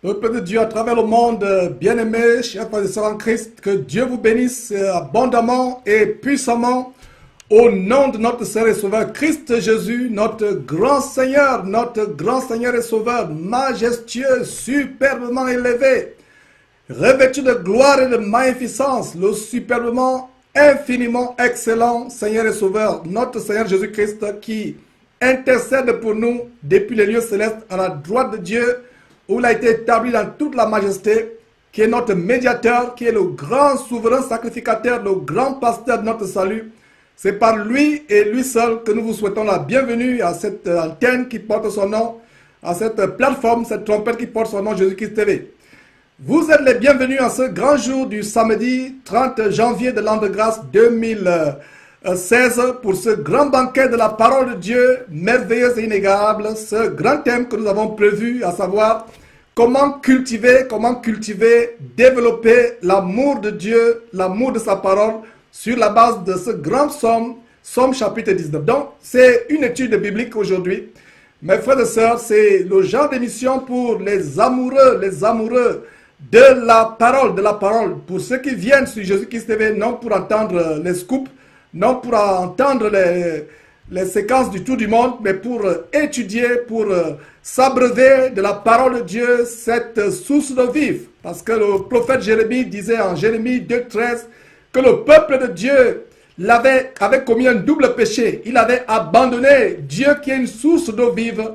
Peuple de Dieu à travers le monde, bien-aimés, chers frères et sœurs en Christ, que Dieu vous bénisse abondamment et puissamment au nom de notre Seigneur et Sauveur Christ Jésus, notre grand Seigneur et Sauveur, majestueux, superbement élevé, revêtu de gloire et de magnificence, le superbement, infiniment excellent Seigneur et Sauveur, notre Seigneur Jésus-Christ qui intercède pour nous depuis les lieux célestes à la droite de Dieu, où il a été établi dans toute la majesté, qui est notre médiateur, qui est le grand souverain sacrificateur, le grand pasteur de notre salut. C'est par lui et lui seul que nous vous souhaitons la bienvenue à cette antenne qui porte son nom, à cette plateforme, cette trompette qui porte son nom, Jésus-Christ TV. Vous êtes les bienvenus en ce grand jour du samedi 30 janvier de l'an de grâce 2016 pour ce grand banquet de la parole de Dieu, merveilleuse et inégalable, ce grand thème que nous avons prévu, à savoir comment cultiver, développer l'amour de Dieu, l'amour de sa parole, sur la base de ce grand psaume, psaume chapitre 19. Donc, c'est une étude biblique aujourd'hui. Mes frères et sœurs, c'est le genre d'émission pour les amoureux de la parole, pour ceux qui viennent sur Jésus-Christ TV, non pour entendre les scoops, non pour entendre les séquences du tour du monde, mais pour étudier, pour s'abreuver de la parole de Dieu, cette source de vivre. Parce que le prophète Jérémie disait en Jérémie 2,13 que le peuple de Dieu avait commis un double péché. Il avait abandonné Dieu qui est une source d'eau vive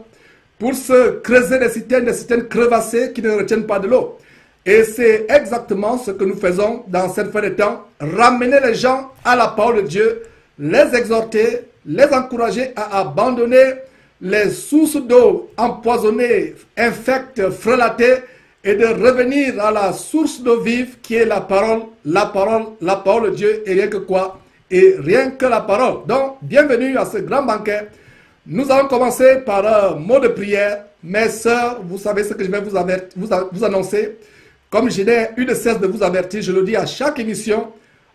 pour se creuser des citernes crevassées qui ne retiennent pas de l'eau. Et c'est exactement ce que nous faisons dans cette fin de temps. Ramener les gens à la parole de Dieu, les exhorter, les encourager à abandonner les sources d'eau empoisonnées, infectes, frelatées, et de revenir à la source d'eau vive qui est la parole de Dieu et rien que quoi? Et rien que la parole. Donc, bienvenue à ce grand banquet. Nous allons commencer par un mot de prière. Mes sœurs, vous savez ce que je vais vous annoncer. Comme je n'ai eu de cesse de vous avertir, je le dis à chaque émission,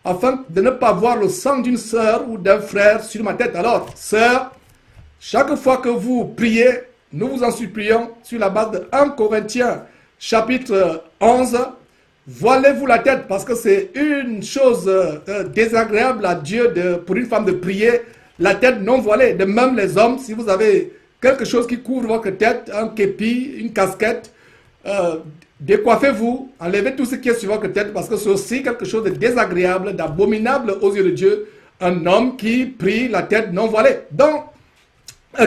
afin de ne pas voir le sang d'une sœur ou d'un frère sur ma tête. Alors, sœurs, chaque fois que vous priez, nous vous en supplions sur la base de 1 Corinthiens chapitre 11, voilez-vous la tête parce que c'est une chose désagréable à Dieu pour une femme de prier la tête non voilée. De même les hommes, si vous avez quelque chose qui couvre votre tête, un képi, une casquette, décoiffez-vous, enlevez tout ce qui est sur votre tête parce que c'est aussi quelque chose de désagréable, d'abominable aux yeux de Dieu, un homme qui prie la tête non voilée. Donc,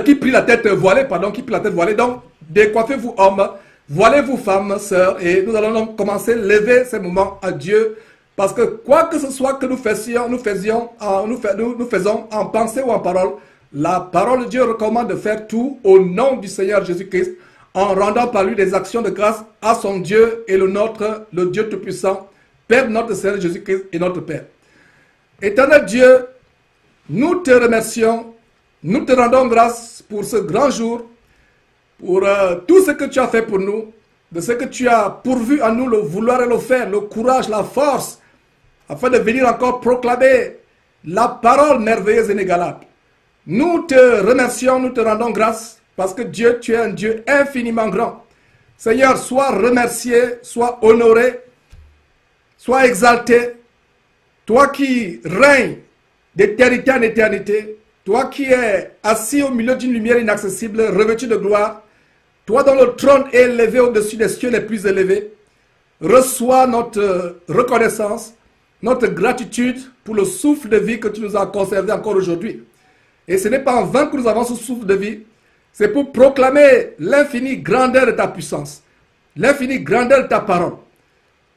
qui prie la tête voilée, donc décoiffez-vous hommes, voilez-vous femmes, sœurs, et nous allons donc commencer à lever ces moments à Dieu, parce que quoi que ce soit que nous faisons en pensée ou en parole, la parole de Dieu recommande de faire tout au nom du Seigneur Jésus-Christ, en rendant par lui des actions de grâce à son Dieu et le nôtre, le Dieu Tout-Puissant, Père de notre Seigneur Jésus-Christ et notre Père. Éternel Dieu, nous te remercions, nous te rendons grâce pour ce grand jour, pour tout ce que tu as fait pour nous, de ce que tu as pourvu à nous, le vouloir et le faire, le courage, la force, afin de venir encore proclamer la parole merveilleuse et inégalable. Nous te remercions, nous te rendons grâce, parce que Dieu, tu es un Dieu infiniment grand. Seigneur, sois remercié, sois honoré, sois exalté, toi qui règnes d'éternité en éternité, toi qui es assis au milieu d'une lumière inaccessible, revêtu de gloire, toi dont le trône est élevé au-dessus des cieux les plus élevés, reçois notre reconnaissance, notre gratitude pour le souffle de vie que tu nous as conservé encore aujourd'hui. Et ce n'est pas en vain que nous avons ce souffle de vie, c'est pour proclamer l'infinie grandeur de ta puissance, l'infinie grandeur de ta parole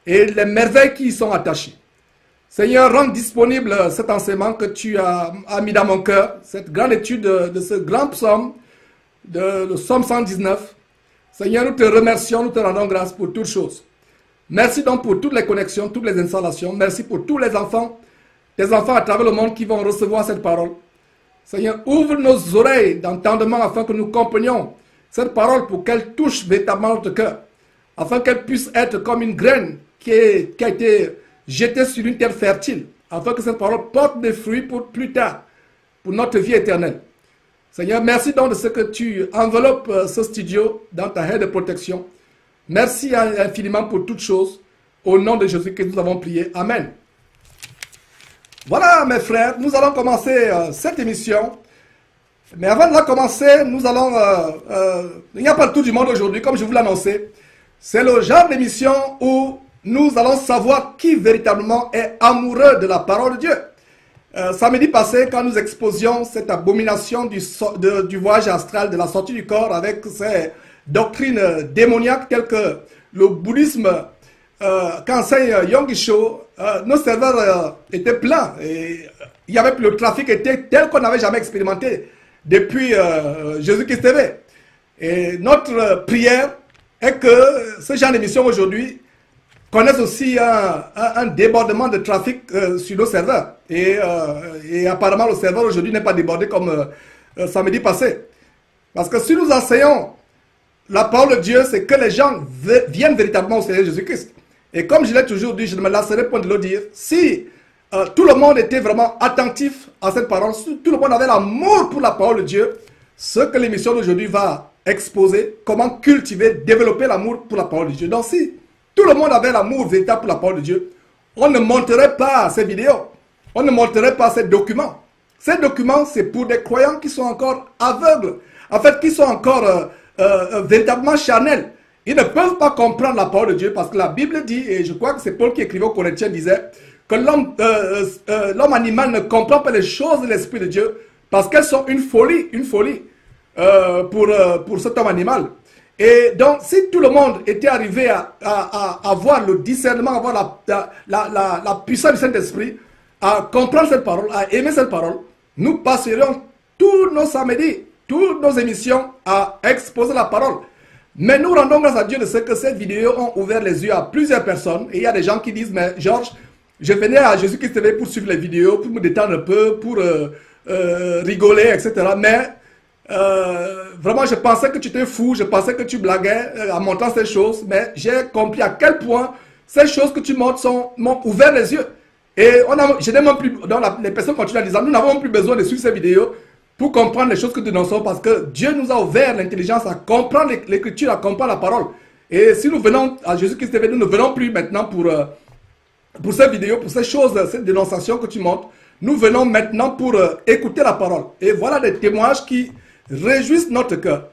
et les merveilles qui y sont attachées. Seigneur, rends disponible cet enseignement que tu as mis dans mon cœur, cette grande étude de ce grand psaume, le psaume 119. Seigneur, nous te remercions, nous te rendons grâce pour toutes choses. Merci donc pour toutes les connexions, toutes les installations. Merci pour tous les enfants, tes enfants à travers le monde qui vont recevoir cette parole. Seigneur, ouvre nos oreilles d'entendement afin que nous comprenions cette parole pour qu'elle touche véritablement notre cœur, afin qu'elle puisse être comme une graine qui a été jetée sur une terre fertile, afin que cette parole porte des fruits pour plus tard, pour notre vie éternelle. Seigneur, merci donc de ce que tu enveloppes ce studio dans ta haie de protection. Merci infiniment pour toutes choses. Au nom de Jésus que nous avons prié. Amen. Voilà mes frères, nous allons commencer cette émission. Mais avant de la commencer, nous allons... il n'y a pas le tour du monde aujourd'hui, comme je vous l'annonçais. C'est le genre d'émission où nous allons savoir qui véritablement est amoureux de la parole de Dieu. Samedi passé, quand nous exposions cette abomination du voyage astral, de la sortie du corps, avec ces doctrines démoniaques telles que le bouddhisme qu'enseigne Yonggi-sho, nos serveurs étaient pleins. Et il y avait, le trafic était tel qu'on n'avait jamais expérimenté depuis Jésus-Christ TV. Et notre prière est que ce genre d'émission aujourd'hui connaissent aussi un débordement de trafic sur nos serveurs. Et apparemment, le serveur aujourd'hui n'est pas débordé comme samedi passé. Parce que si nous enseignons la parole de Dieu, c'est que les gens viennent véritablement au Seigneur Jésus-Christ. Et comme je l'ai toujours dit, je ne me lasserai point de le dire, si tout le monde était vraiment attentif à cette parole, si tout le monde avait l'amour pour la parole de Dieu, ce que l'émission d'aujourd'hui va exposer, comment cultiver, développer l'amour pour la parole de Dieu. Donc si tout le monde avait l'amour véritable pour la parole de Dieu, on ne monterait pas ces vidéos, on ne monterait pas ces documents. Ces documents, c'est pour des croyants qui sont encore aveugles, en fait, qui sont encore véritablement charnels. Ils ne peuvent pas comprendre la parole de Dieu parce que la Bible dit, et je crois que c'est Paul qui écrivait aux Corinthiens, disait que l'homme animal ne comprend pas les choses de l'Esprit de Dieu parce qu'elles sont une folie pour cet homme animal. Et donc, si tout le monde était arrivé à avoir le discernement, à avoir la puissance du Saint-Esprit, à comprendre cette parole, à aimer cette parole, nous passerions tous nos samedis, toutes nos émissions à exposer la parole. Mais nous rendons grâce à Dieu de ce que ces vidéos ont ouvert les yeux à plusieurs personnes. Et il y a des gens qui disent, mais Georges, je venais à Jésus-Christ TV pour suivre les vidéos, pour me détendre un peu, pour rigoler, etc. Mais vraiment, je pensais que tu étais fou, je pensais que tu blaguais en montrant ces choses, mais j'ai compris à quel point ces choses que tu montres m'ont ouvert les yeux. Et je n'ai même plus, les personnes continuent à dire, nous n'avons plus besoin de suivre ces vidéos pour comprendre les choses que nous dénonçons, parce que Dieu nous a ouvert l'intelligence à comprendre l'écriture, à comprendre la parole. Et si nous venons à Jésus-Christ TV, nous ne venons plus maintenant pour ces vidéos, pour ces choses, cette dénonciation que tu montres. Nous venons maintenant pour écouter la parole. Et voilà des témoignages qui réjouissent notre cœur.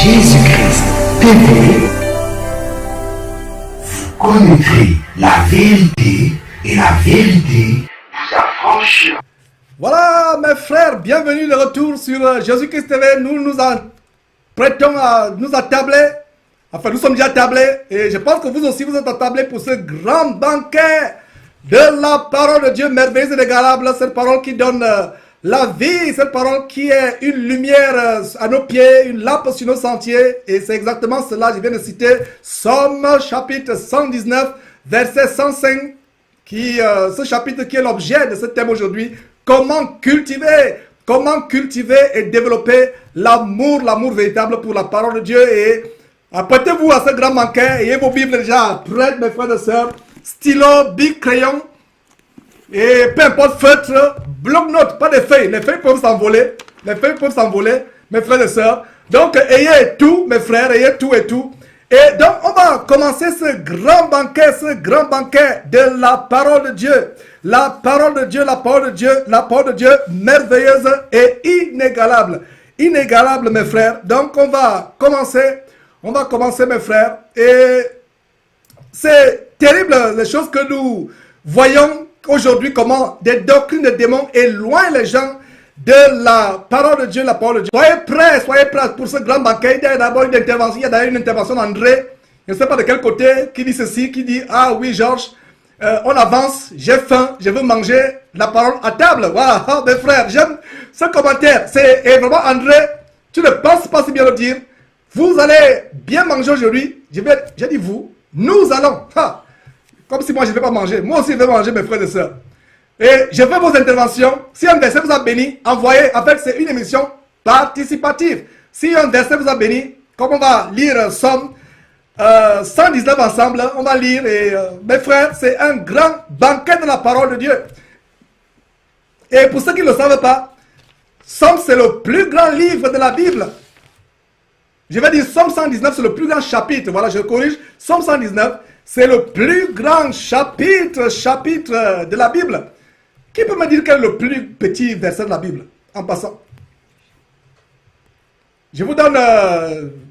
Jésus-Christ TV, vous connaîtrez la vérité et la vérité vous affranchira. Voilà mes frères, bienvenue de retour sur Jésus-Christ TV. Nous nous prêtons à nous attabler. Enfin, nous sommes déjà tablés et je pense que vous aussi vous êtes attablés pour ce grand banquet de la parole de Dieu merveilleuse et inégalable. Cette parole qui donne la vie, cette parole qui est une lumière à nos pieds, une lampe sur nos sentiers. Et c'est exactement cela, je viens de citer Somme chapitre 119, verset 105, ce chapitre qui est l'objet de ce thème aujourd'hui. Comment cultiver et développer l'amour véritable pour la parole de Dieu. Et apprêtez-vous à ce grand banquet, ayez vos Bibles déjà prêtes, mes frères et sœurs, stylo, bic, crayon, et peu importe, feutre, bloc-notes, pas de feuilles. Les feuilles peuvent s'envoler, mes frères et sœurs. Donc, ayez tout, mes frères, ayez tout et tout. Et donc, on va commencer ce grand banquet de la parole de Dieu. La parole de Dieu, la parole de Dieu merveilleuse et inégalable. Inégalable, mes frères. Donc, on va commencer, mes frères. Et c'est terrible, les choses que nous voyons aujourd'hui, comment des doctrines de démons éloignent les gens de la parole de Dieu, la parole de Dieu. Soyez prêts pour ce grand banquet. Il y a d'abord une intervention, une intervention d'André, je ne sais pas de quel côté, qui dit ceci, qui dit, ah oui Georges, on avance, j'ai faim, je veux manger la parole à table. Voilà, oh, mes frères, j'aime ce commentaire. Et vraiment André, tu ne penses pas si bien le dire. Vous allez bien manger aujourd'hui. J'ai dit vous, nous allons. Ha, comme si moi je ne vais pas manger. Moi aussi je vais manger, mes frères et sœurs. Et je veux vos interventions. Si un verset vous a béni, envoyez. En fait, c'est une émission participative. Si un verset vous a béni, comme on va lire Somme 119 ensemble, on va lire. Et mes frères, c'est un grand banquet de la parole de Dieu. Et pour ceux qui ne le savent pas, Somme, c'est le plus grand livre de la Bible. Je vais dire Somme 119, c'est le plus grand chapitre. Voilà, je corrige. Somme 119, c'est le plus grand chapitre de la Bible. Qui peut me dire quel est le plus petit verset de la Bible, en passant? Je vous donne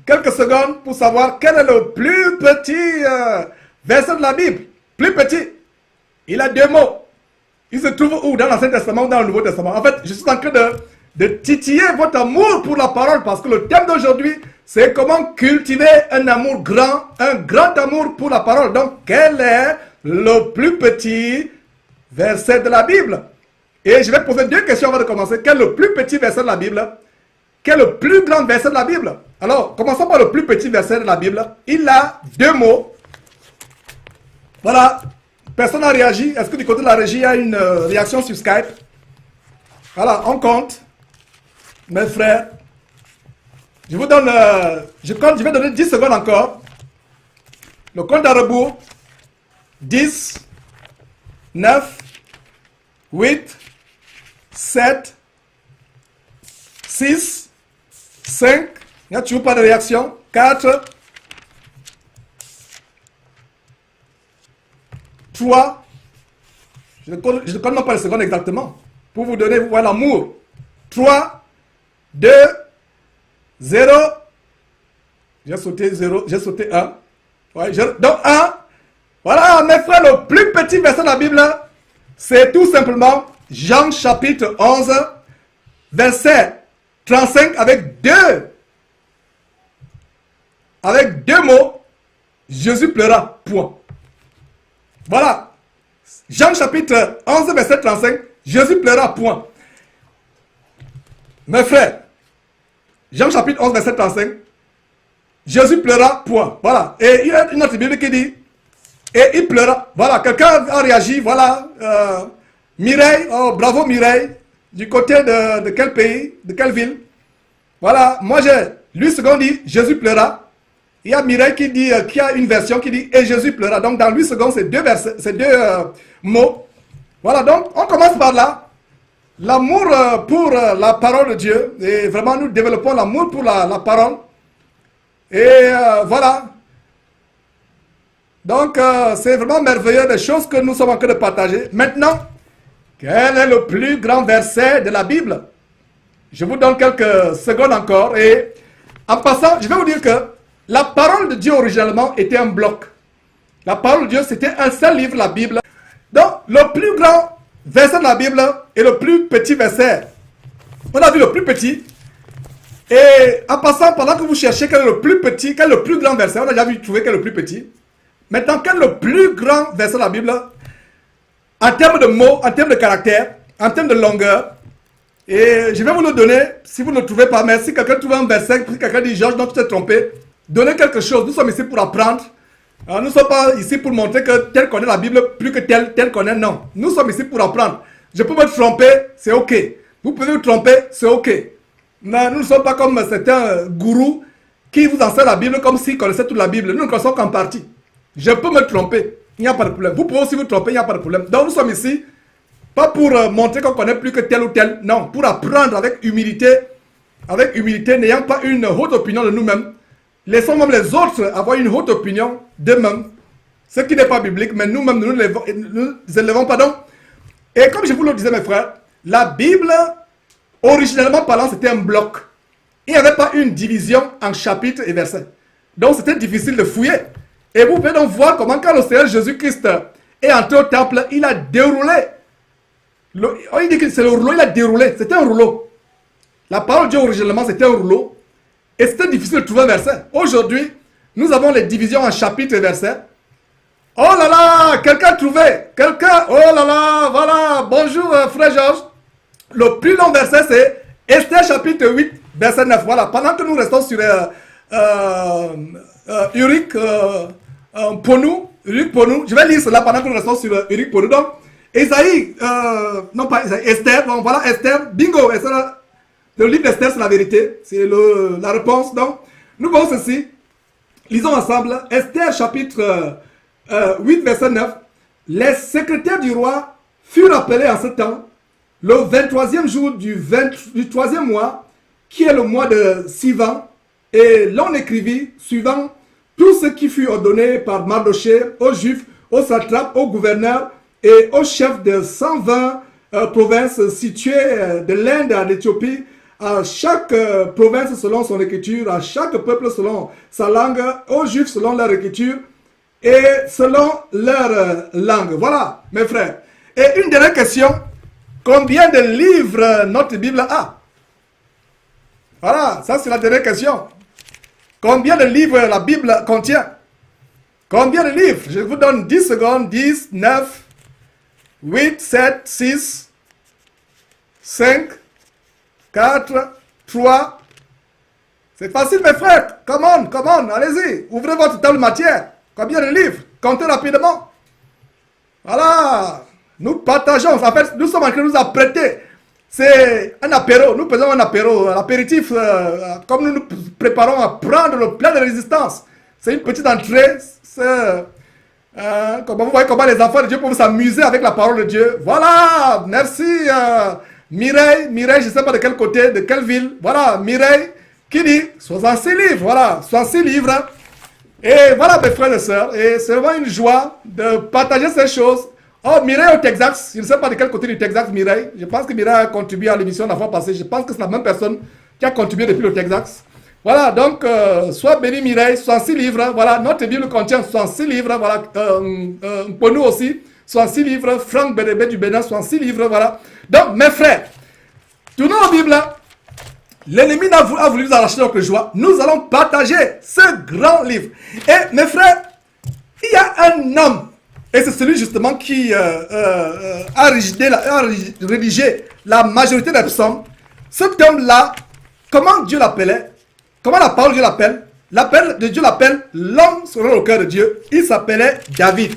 quelques secondes pour savoir quel est le plus petit verset de la Bible. Plus petit. Il a 2 mots. Il se trouve où? Dans l'Ancien Testament ou dans le Nouveau Testament? En fait, je suis en train de titiller votre amour pour la parole parce que le thème d'aujourd'hui, c'est comment cultiver un amour grand, un grand amour pour la parole. Donc, quel est le plus petit verset de la Bible? Et je vais poser 2 questions avant de commencer. Quel est le plus petit verset de la Bible? Quel est le plus grand verset de la Bible? Alors, commençons par le plus petit verset de la Bible. Il a 2 mots. Voilà. Personne n'a réagi. Est-ce que du côté de la régie, il y a une réaction sur Skype? Voilà, on compte. Mes frères. Je vous donne... je vais donner 10 secondes encore. Le compte à rebours. 10, 9, 8, 7, 6, 5. Il n'y a toujours pas de réaction. 4, 3, je ne compte même pas les secondes exactement, pour vous donner l'amour. 3, 2, 0, j'ai sauté 0, j'ai sauté 1. Ouais, donc 1, voilà mes frères, le plus petit verset de la Bible, c'est tout simplement Jean chapitre 11, verset 35 avec deux mots, Jésus pleura, point. Voilà. Jean chapitre 11, verset 35. Jésus pleura, point. Mes frères, Jean chapitre 11, verset 35. Jésus pleura, point. Voilà. Et il y a une autre Bible qui dit, et il pleura. Voilà. Quelqu'un a réagi. Voilà. Mireille. Oh, bravo Mireille. Du côté de quel pays? De quelle ville? Voilà. Moi, lui, second dit, Jésus pleura. Il y a Mireille qui a une version qui dit « Et Jésus pleura ». Donc, dans 8 secondes, c'est 2 versets, c'est 2 mots. Voilà, donc, on commence par là. L'amour pour la parole de Dieu. Et vraiment, nous développons l'amour pour la parole. Et voilà. Donc, c'est vraiment merveilleux, des choses que nous sommes en train de partager. Maintenant, quel est le plus grand verset de la Bible? Je vous donne quelques secondes encore. Et en passant, je vais vous dire que la parole de Dieu originalement était un bloc. La parole de Dieu, c'était un seul livre, la Bible. Donc, le plus grand verset de la Bible et le plus petit verset. On a vu le plus petit. Et en passant, pendant que vous cherchez quel est le plus petit, quel est le plus grand verset, on a déjà vu trouver quel est le plus petit. Maintenant, quel est le plus grand verset de la Bible en termes de mots, en termes de caractère, en termes de longueur? Et je vais vous le donner, si vous ne le trouvez pas, mais si quelqu'un trouve un verset, si quelqu'un dit Georges, donc tu t'es trompé, donnez quelque chose. Nous sommes ici pour apprendre. Nous ne sommes pas ici pour montrer que tel connaît la Bible plus que tel connaît. Non. Nous sommes ici pour apprendre. Je peux me tromper, c'est ok. Vous pouvez vous tromper, c'est ok. Non, nous ne sommes pas comme certains gourous qui vous enseignent la Bible comme s'ils connaissaient toute la Bible. Nous ne connaissons qu'en partie. Je peux me tromper, il n'y a pas de problème. Vous pouvez aussi vous tromper, il n'y a pas de problème. Donc nous sommes ici, pas pour montrer qu'on connaît plus que tel ou tel. Non, pour apprendre avec humilité, n'ayant pas une haute opinion de nous-mêmes. Laissons même les autres avoir une haute opinion d'eux-mêmes. Ce qui n'est pas biblique, mais nous-mêmes, nous ne élevons pas. Donc, et comme je vous le disais, mes frères, la Bible, originellement parlant, c'était un bloc. Il n'y avait pas une division en chapitres et versets. Donc, c'était difficile de fouiller. Et vous pouvez donc voir comment, quand le Seigneur Jésus-Christ est entré au temple, il a déroulé. Il dit que c'est le rouleau, il a déroulé. C'était un rouleau. La parole de Dieu, originellement, c'était un rouleau. Et c'était difficile de trouver un verset. Aujourd'hui, nous avons les divisions en chapitres et versets. Oh là là, quelqu'un a trouvé. Quelqu'un, oh là là, voilà. Bonjour, frère Georges. Le plus long verset, c'est Esther chapitre 8, verset 9. Voilà, pendant que nous restons sur Uric Ponou, je vais lire cela pendant que nous restons sur Uric Ponou. Donc, Esaïe, non pas Esaïe, Esther, bon voilà, Esther, bingo, Esther. Le livre d'Esther, c'est la vérité. C'est la réponse. Donc, nous voyons ceci. Lisons ensemble. Esther, chapitre 8, verset 9. Les secrétaires du roi furent appelés en ce temps. le 23e jour du 3e mois, qui est le mois de Sivan, et l'on écrivit, suivant tout ce qui fut ordonné par Mardoché aux Juifs, aux satrapes, aux gouverneurs et aux chefs de 120 provinces situées de l'Inde à l'Éthiopie, à chaque province selon son écriture, à chaque peuple selon sa langue, aux Juifs selon leur écriture et selon leur langue. Voilà, mes frères. Et une dernière question, combien de livres notre Bible a? Voilà, ça c'est la dernière question. Combien de livres la Bible contient? Combien de livres? Je vous donne 10 secondes. 10, 9, 8, 7, 6, 5, 4, 3. C'est facile mes frères. Come on, allez-y. Ouvrez votre table matière. Combien de livres? Comptez rapidement. Voilà. Nous partageons. En fait, nous sommes en train de nous apprêter. C'est un apéro. Nous faisons un apéro, un apéritif. Comme nous nous préparons à prendre le plein de résistance. C'est une petite entrée. Vous voyez comment les enfants de Dieu peuvent s'amuser avec la parole de Dieu. Voilà. Merci Mireille. Mireille, je ne sais pas de quel côté, de quelle ville. Voilà. Mireille qui dit 66 livres. Voilà. 66 livres. Et voilà mes frères et sœurs. Et c'est vraiment une joie de partager ces choses. Oh, Mireille au Texas, je ne sais pas de quel côté du Texas, Mireille. Je pense que Mireille a contribué à l'émission la fois passée. Je pense que c'est la même personne qui a contribué depuis le Texas. Voilà, donc, sois béni Mireille, 66 livres. Voilà, notre Bible contient 66 livres. Voilà, pour nous aussi, 66 livres. Franck Bédébé du Bénin, 66 livres. Voilà. Donc, mes frères, tournons la Bible. L'ennemi a voulu nous arracher notre joie. Nous allons partager ce grand livre. Et mes frères, il y a un homme. Et c'est celui justement qui a rédigé la majorité des psaumes. Cet homme-là, comment Dieu l'appelait? Comment la parole de Dieu l'appelle? L'appel de Dieu l'appelle l'homme selon le cœur de Dieu. Il s'appelait David.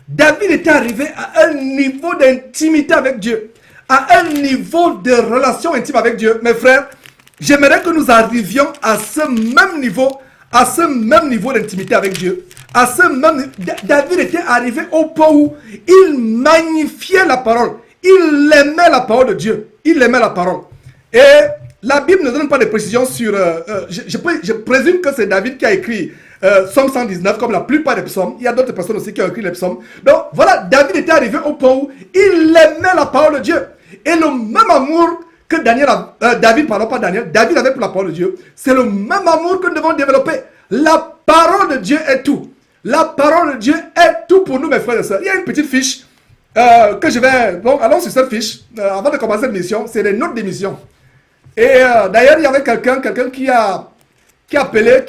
David était arrivé à un niveau d'intimité avec Dieu. À un niveau de relation intime avec Dieu. Mes frères, j'aimerais que nous arrivions à ce même niveau d'intimité avec Dieu. À ce même, David était arrivé au point où il magnifiait la parole. Il aimait la parole de Dieu. Il aimait la parole. Et la Bible ne donne pas de précisions sur... je présume que c'est David qui a écrit Psaume 119, comme la plupart des psaumes. Il y a d'autres personnes aussi qui ont écrit les psaumes. Donc voilà, David était arrivé au point où il aimait la parole de Dieu. Et le même amour que David avait pour la parole de Dieu, c'est le même amour que nous devons développer. La parole de Dieu est tout. La parole de Dieu est tout pour nous, mes frères et sœurs. Il y a une petite fiche que je vais... Donc, allons sur cette fiche. Avant de commencer l'émission, c'est les notes d'émission. Et d'ailleurs, il y avait quelqu'un qui a appelé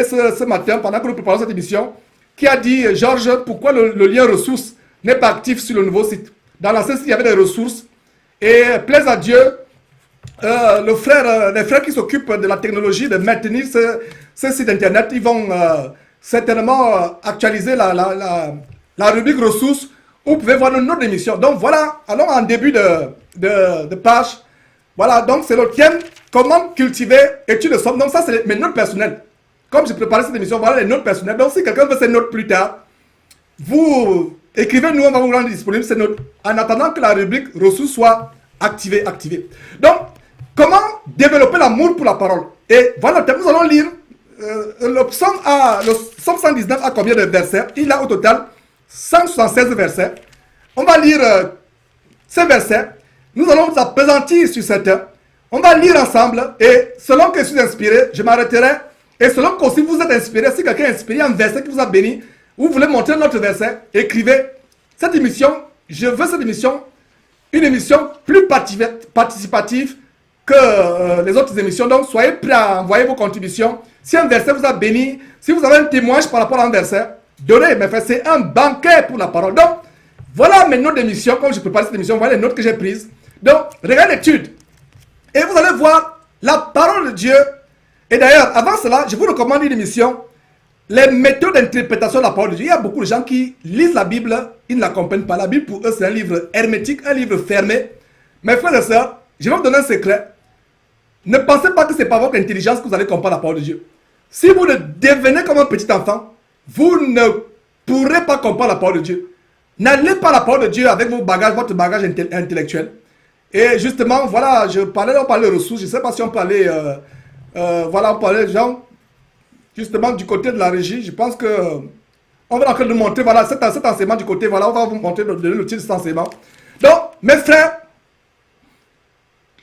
ce matin, pendant que nous préparons cette émission, qui a dit, Georges, pourquoi le lien ressources n'est pas actif sur le nouveau site? Dans l'ancien site, il y avait des ressources. Et plaise à Dieu, les frères qui s'occupent de la technologie, de maintenir ce site internet, ils vont certainement actualiser la rubrique ressources où vous pouvez voir nos notes d'émission. Donc voilà, allons en début de page. Voilà, donc c'est le thème, comment cultiver études de somme. Donc ça, c'est mes notes personnelles. Comme j'ai préparé cette émission, voilà les notes personnelles. Donc si quelqu'un veut ces notes plus tard, vous écrivez-nous, on va vous rendre disponible ces notes en attendant que la rubrique ressources soit activée. Donc, comment développer l'amour pour la parole? Et voilà, nous allons lire le psaume 119 a combien de versets? Il a au total 176 versets. On va lire ces versets. Nous allons vous appesantir sur certains. On va lire ensemble et selon que je suis inspiré, je m'arrêterai. Et selon que si vous êtes inspiré, si quelqu'un est inspiré, un verset qui vous a béni, vous voulez montrer notre verset, écrivez. Cette émission, je veux cette émission, une émission plus participative que les autres émissions. Donc, soyez prêts à envoyer vos contributions. Si un verset vous a béni, si vous avez un témoignage par rapport à un verset, donnez. Mais c'est un banquet pour la parole. Donc, voilà mes notes d'émission. Comme je prépare cette émission, voilà les notes que j'ai prises. Donc, regardez l'étude. Et vous allez voir la parole de Dieu. Et d'ailleurs, avant cela, je vous recommande une émission. Les méthodes d'interprétation de la parole de Dieu. Il y a beaucoup de gens qui lisent la Bible, ils ne la comprennent pas. La Bible, pour eux, c'est un livre hermétique, un livre fermé. Mes frères et sœurs, je vais vous donner un secret. Ne pensez pas que c'est par votre intelligence que vous allez comprendre la parole de Dieu. Si vous ne devenez comme un petit enfant, vous ne pourrez pas comprendre la parole de Dieu. N'allez pas à la parole de Dieu avec vos bagages, votre bagage intellectuel. Et justement, voilà, on parlait de ressources. Je ne sais pas si on parlait, voilà, on parlait des gens, justement, du côté de la régie. Je pense que on va encore nous montrer, voilà, cet enseignement du côté, voilà, on va vous montrer le titre de cet enseignement. Donc, mes frères,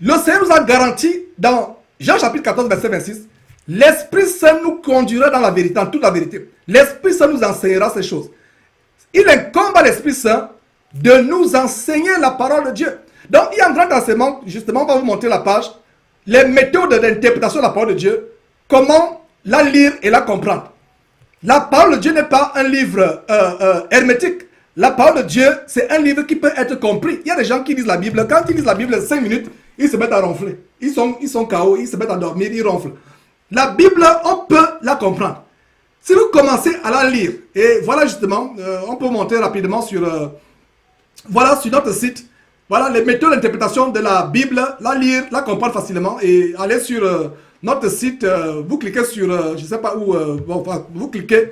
le Seigneur nous a garanti dans Jean chapitre 14, verset 26, l'Esprit Saint nous conduira dans la vérité, dans toute la vérité. L'Esprit Saint nous enseignera ces choses. Il incombe à l'Esprit Saint de nous enseigner la parole de Dieu. Donc, il y a un grand enseignement, justement, on va vous montrer la page, les méthodes d'interprétation de la parole de Dieu, comment la lire et la comprendre. La parole de Dieu n'est pas un livre hermétique. La parole de Dieu, c'est un livre qui peut être compris. Il y a des gens qui lisent la Bible. Quand ils lisent la Bible 5 minutes, ils se mettent à ronfler. Ils sont KO, ils se mettent à dormir, ils ronflent. La Bible, on peut la comprendre. Si vous commencez à la lire, et voilà justement, on peut monter rapidement sur, voilà, sur notre site, voilà les méthodes d'interprétation de la Bible, la lire, la comprendre facilement, et aller sur notre site, vous cliquez sur, je ne sais pas où, bon, vous cliquez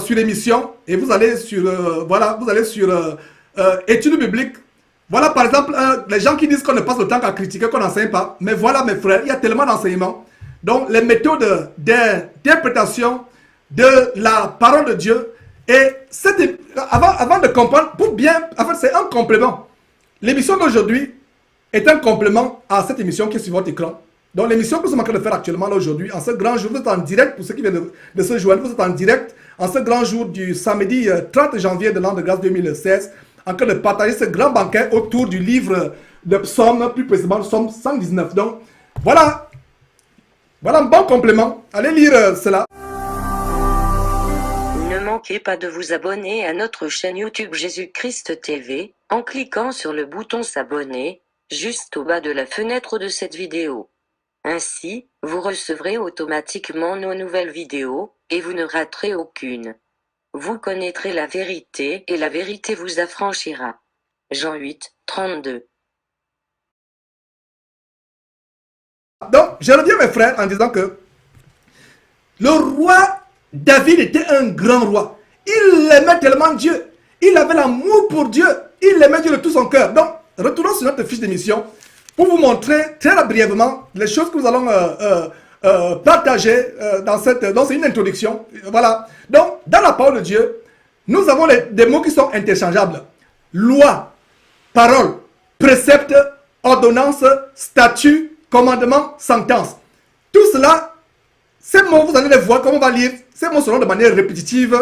sur émission, et vous allez sur, voilà, vous allez sur études bibliques. Voilà par exemple, les gens qui disent qu'on ne passe le temps qu'à critiquer, qu'on n'enseigne pas, mais voilà mes frères, il y a tellement d'enseignements. Donc les méthodes d'interprétation de la parole de Dieu, et avant de comprendre, pour bien, en fait c'est un complément. L'émission d'aujourd'hui est un complément à cette émission qui est sur votre écran. Donc l'émission que nous sommes en train de faire actuellement aujourd'hui, en ce grand jour, vous êtes en direct, pour ceux qui viennent de se joindre, vous êtes en direct en ce grand jour du samedi 30 janvier de l'an de grâce 2016, en train de partager ce grand banquet autour du livre de Psaume, plus précisément le Psaume 119. Donc voilà, voilà un bon complément. Allez lire cela. Ne manquez pas de vous abonner à notre chaîne YouTube Jésus-Christ TV, en cliquant sur le bouton s'abonner, juste au bas de la fenêtre de cette vidéo. Ainsi, vous recevrez automatiquement nos nouvelles vidéos, et vous ne raterez aucune. Vous connaîtrez la vérité, et la vérité vous affranchira. Jean 8, 32. Donc, je reviens mes frères en disant que le roi David était un grand roi. Il aimait tellement Dieu. Il avait l'amour pour Dieu. Il aimait Dieu de tout son cœur. Donc, retournons sur notre fiche d'émission pour vous montrer très brièvement les choses que nous allons partager dans c'est une introduction. Voilà. Donc, dans la parole de Dieu, nous avons des mots qui sont interchangeables. Loi, parole, précepte, ordonnance, statut, commandement, sentence. Tout cela, ces mots, vous allez les voir, comme on va lire, ces mots seront de manière répétitive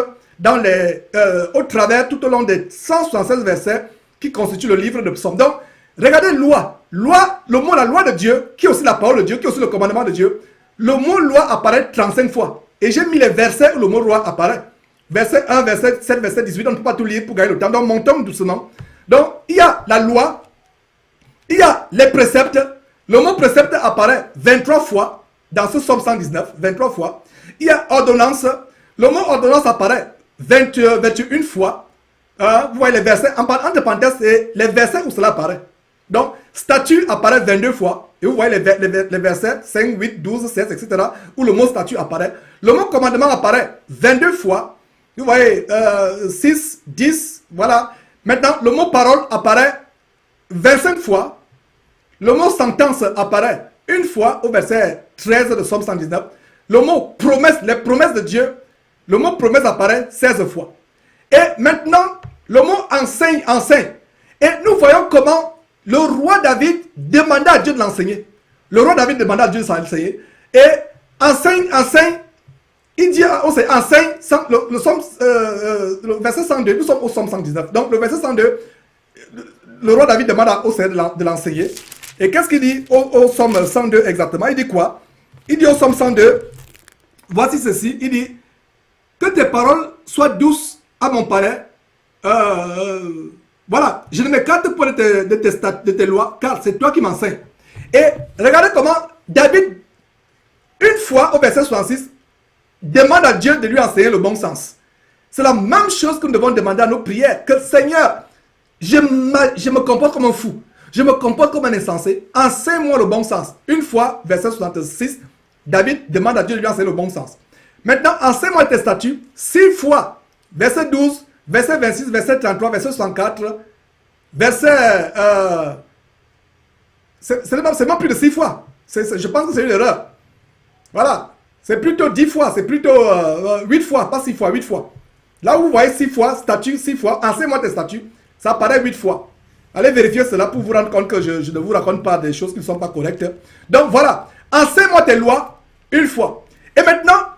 au travers, tout au long des 176 versets qui constituent le livre de Psaume. Donc, regardez loi. Loi, le mot la loi de Dieu, qui est aussi la parole de Dieu, qui est aussi le commandement de Dieu. Le mot loi apparaît 35 fois. Et j'ai mis les versets où le mot loi apparaît. Verset 1, verset 7, verset 18, on ne peut pas tout lire pour gagner le temps. Donc, montons doucement. Donc, il y a la loi, il y a les préceptes. Le mot précepte apparaît 23 fois dans ce Psaume 119, 23 fois. Il y a ordonnance. Le mot ordonnance apparaît 21 fois. Vous voyez les versets, entre parenthèses, c'est les versets où cela apparaît. Donc, statut apparaît 22 fois. Et vous voyez les versets 5, 8, 12, 16, etc. où le mot statut apparaît. Le mot commandement apparaît 22 fois. Vous voyez 6, 10, voilà. Maintenant, le mot parole apparaît 25 fois. Le mot sentence apparaît une fois au verset 13 de Psaume 119. Le mot promesse, les promesses de Dieu, le mot promesse apparaît 16 fois. Et maintenant, le mot enseigne. Et nous voyons comment le roi David demanda à Dieu de l'enseigner. Le roi David demanda à Dieu de l'enseigner. Et enseigne. Il dit, enseigne, le verset 102, nous sommes au Psaume 119. Donc le verset 102, le roi David demande au Seigneur de l'enseigner. Et qu'est-ce qu'il dit au Psaume 102 exactement? Il dit quoi? Il dit au Psaume 102, voici ceci, il dit, que tes paroles soient douces à mon palais. Voilà, je ne m'écarte pas de tes lois, car c'est toi qui m'enseignes. Et regardez comment David, une fois au verset 66, demande à Dieu de lui enseigner le bon sens. C'est la même chose que nous devons demander à nos prières, que Seigneur, je me comporte comme un fou, je me comporte comme un insensé, enseigne-moi le bon sens. Une fois, verset 66, David demande à Dieu de lui enseigner le bon sens. Maintenant, enseigne-moi tes statuts. 6 fois, verset 12, verset 26, verset 33, verset 64, verset... c'est même plus de 6 fois. Je pense que c'est une erreur. Voilà. C'est plutôt 10 fois, c'est plutôt 8 fois, pas 6 fois, 8 fois. Là où vous voyez 6 fois, statut, 6 fois, enseigne-moi tes statuts, ça apparaît 8 fois. Allez vérifier cela pour vous rendre compte que je ne vous raconte pas des choses qui ne sont pas correctes. Donc voilà, enseigne-moi tes lois une fois. Et maintenant,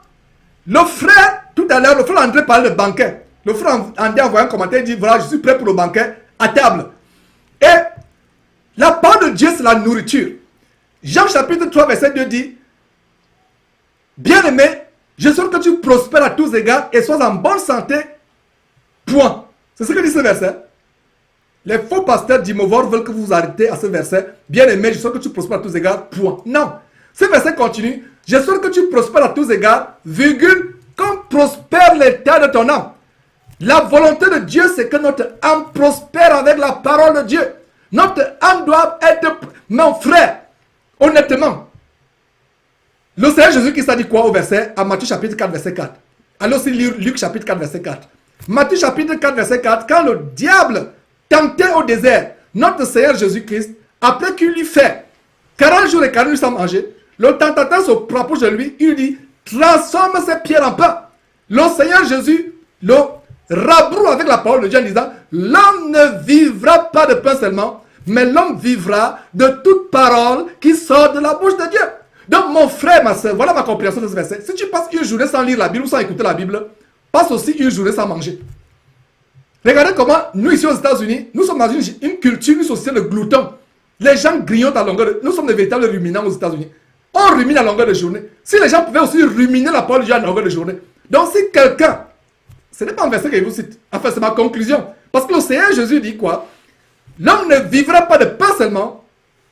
le frère, tout à l'heure, le frère André parlait de banquet. Le frère André a envoyé un commentaire, il dit, voilà, je suis prêt pour le banquet à table. Et la parole de Dieu, c'est la nourriture. Jean chapitre 3, verset 2 dit, bien-aimé, je souhaite que tu prospères à tous égards et sois en bonne santé. Point. C'est ce que dit ce verset. Les faux pasteurs d'Imovor veulent que vous vous arrêtez à ce verset. Bien-aimé, je souhaite que tu prospères à tous égards. Point. Non. Ce verset continue. Je souhaite que tu prospères à tous égards, virgule, comme prospère l'état de ton âme. La volonté de Dieu, c'est que notre âme prospère avec la parole de Dieu. Notre âme doit être, mon frère, honnêtement. Le Seigneur Jésus-Christ a dit quoi au verset, à Matthieu chapitre 4, verset 4. Allez aussi lire Luc chapitre 4, verset 4. Matthieu chapitre 4, verset 4, quand le diable tentait au désert notre Seigneur Jésus-Christ, après qu'il lui fait 40 jours et 40 nuits sans manger, le tentateur se rapproche de lui, il lui dit, transforme ces pierres en pain. Le Seigneur Jésus le rabroue avec la parole de Dieu en disant, l'homme ne vivra pas de pain seulement, mais l'homme vivra de toute parole qui sort de la bouche de Dieu. Donc mon frère, ma soeur, voilà ma compréhension de ce verset. Si tu passes une journée sans lire la Bible ou sans écouter la Bible, passe aussi une journée sans manger. Regardez comment nous ici aux États-Unis, nous sommes dans une culture sociale de gloutons. Les gens grignotent à longueur de... Nous sommes des véritables ruminants aux États-Unis. On rumine à longueur de journée. Si les gens pouvaient aussi ruminer la parole de Dieu à longueur de journée. Donc si quelqu'un... Ce n'est pas un verset que je vous cite. Enfin, c'est ma conclusion. Parce que le Seigneur Jésus dit quoi? L'homme ne vivra pas de pain seulement,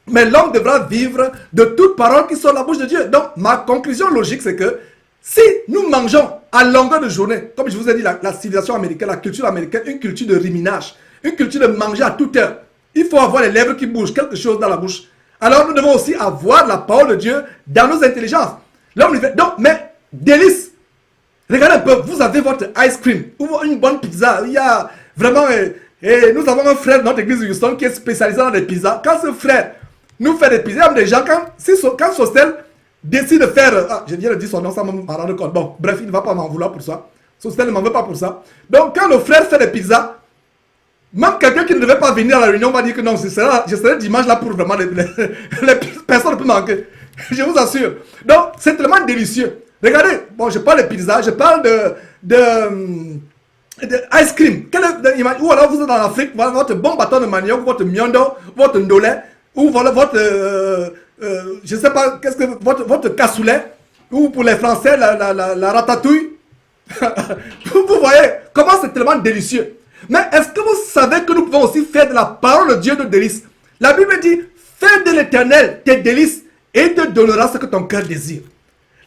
mais l'homme devra vivre de toute parole qui sort de la bouche de Dieu. Donc, ma conclusion logique, c'est que si nous mangeons à longueur de journée, comme je vous ai dit, la civilisation américaine, la culture américaine, une culture de ruminage, une culture de manger à toute heure, il faut avoir les lèvres qui bougent, quelque chose dans la bouche. Alors, nous devons aussi avoir la parole de Dieu dans nos intelligences. L'homme, donc, mais délice. Regardez un peu, vous avez votre ice cream, ou une bonne pizza. Il y a vraiment... Et nous avons un frère dans notre église de Houston qui est spécialisé dans les pizzas. Quand ce frère nous fait des pizzas, il y a des gens, quand Sostel décide de faire... je viens de dire son nom, ça me rend compte. Bon, bref, il ne va pas m'en vouloir pour ça. Sostel ne m'en veut pas pour ça. Donc, quand le frère fait des pizzas, même quelqu'un qui ne devait pas venir à la réunion va dire que non, je serai dimanche là pour vraiment... personne ne peut manquer. Je vous assure. Donc, c'est tellement délicieux. Regardez, bon, je parle de pizza, je parle de ice cream. Ou alors vous êtes en Afrique, voilà votre bon bâton de manioc, votre miondo, votre ndolé, ou voilà votre, je ne sais pas, qu'est-ce que votre cassoulet, ou pour les Français, la ratatouille. Vous voyez comment c'est tellement délicieux. Mais est-ce que vous savez que nous pouvons aussi faire de la parole de Dieu de délices? La Bible dit, fais de l'Éternel tes délices et te donnera ce que ton cœur désire.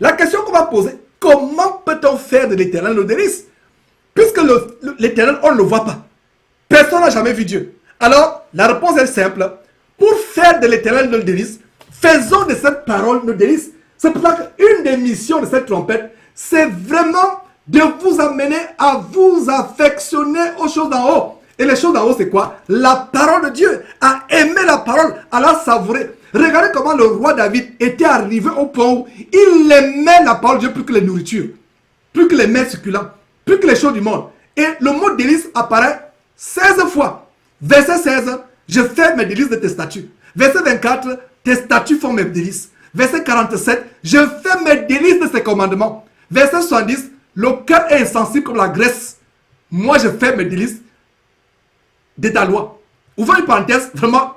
La question qu'on va poser, comment peut-on faire de l'Éternel le délice? Puisque l'Éternel, on ne le voit pas. Personne n'a jamais vu Dieu. Alors, la réponse est simple. Pour faire de l'Éternel le délice, faisons de cette parole le délice. C'est pour ça qu'une des missions de cette trompette, c'est vraiment de vous amener à vous affectionner aux choses d'en haut. Et les choses d'en haut, c'est quoi? La parole de Dieu. À aimer la parole, à la savourer. Regardez comment le roi David était arrivé au point où il aimait la parole de Dieu plus que les nourritures, plus que les mets succulents, plus que les choses du monde. Et le mot délice apparaît 16 fois. Verset 16, je fais mes délices de tes statuts. Verset 24, tes statuts font mes délices. Verset 47, je fais mes délices de ses commandements. Verset 70, le cœur est insensible comme la graisse. Moi, je fais mes délices de ta loi. Ouvrons une parenthèse, vraiment...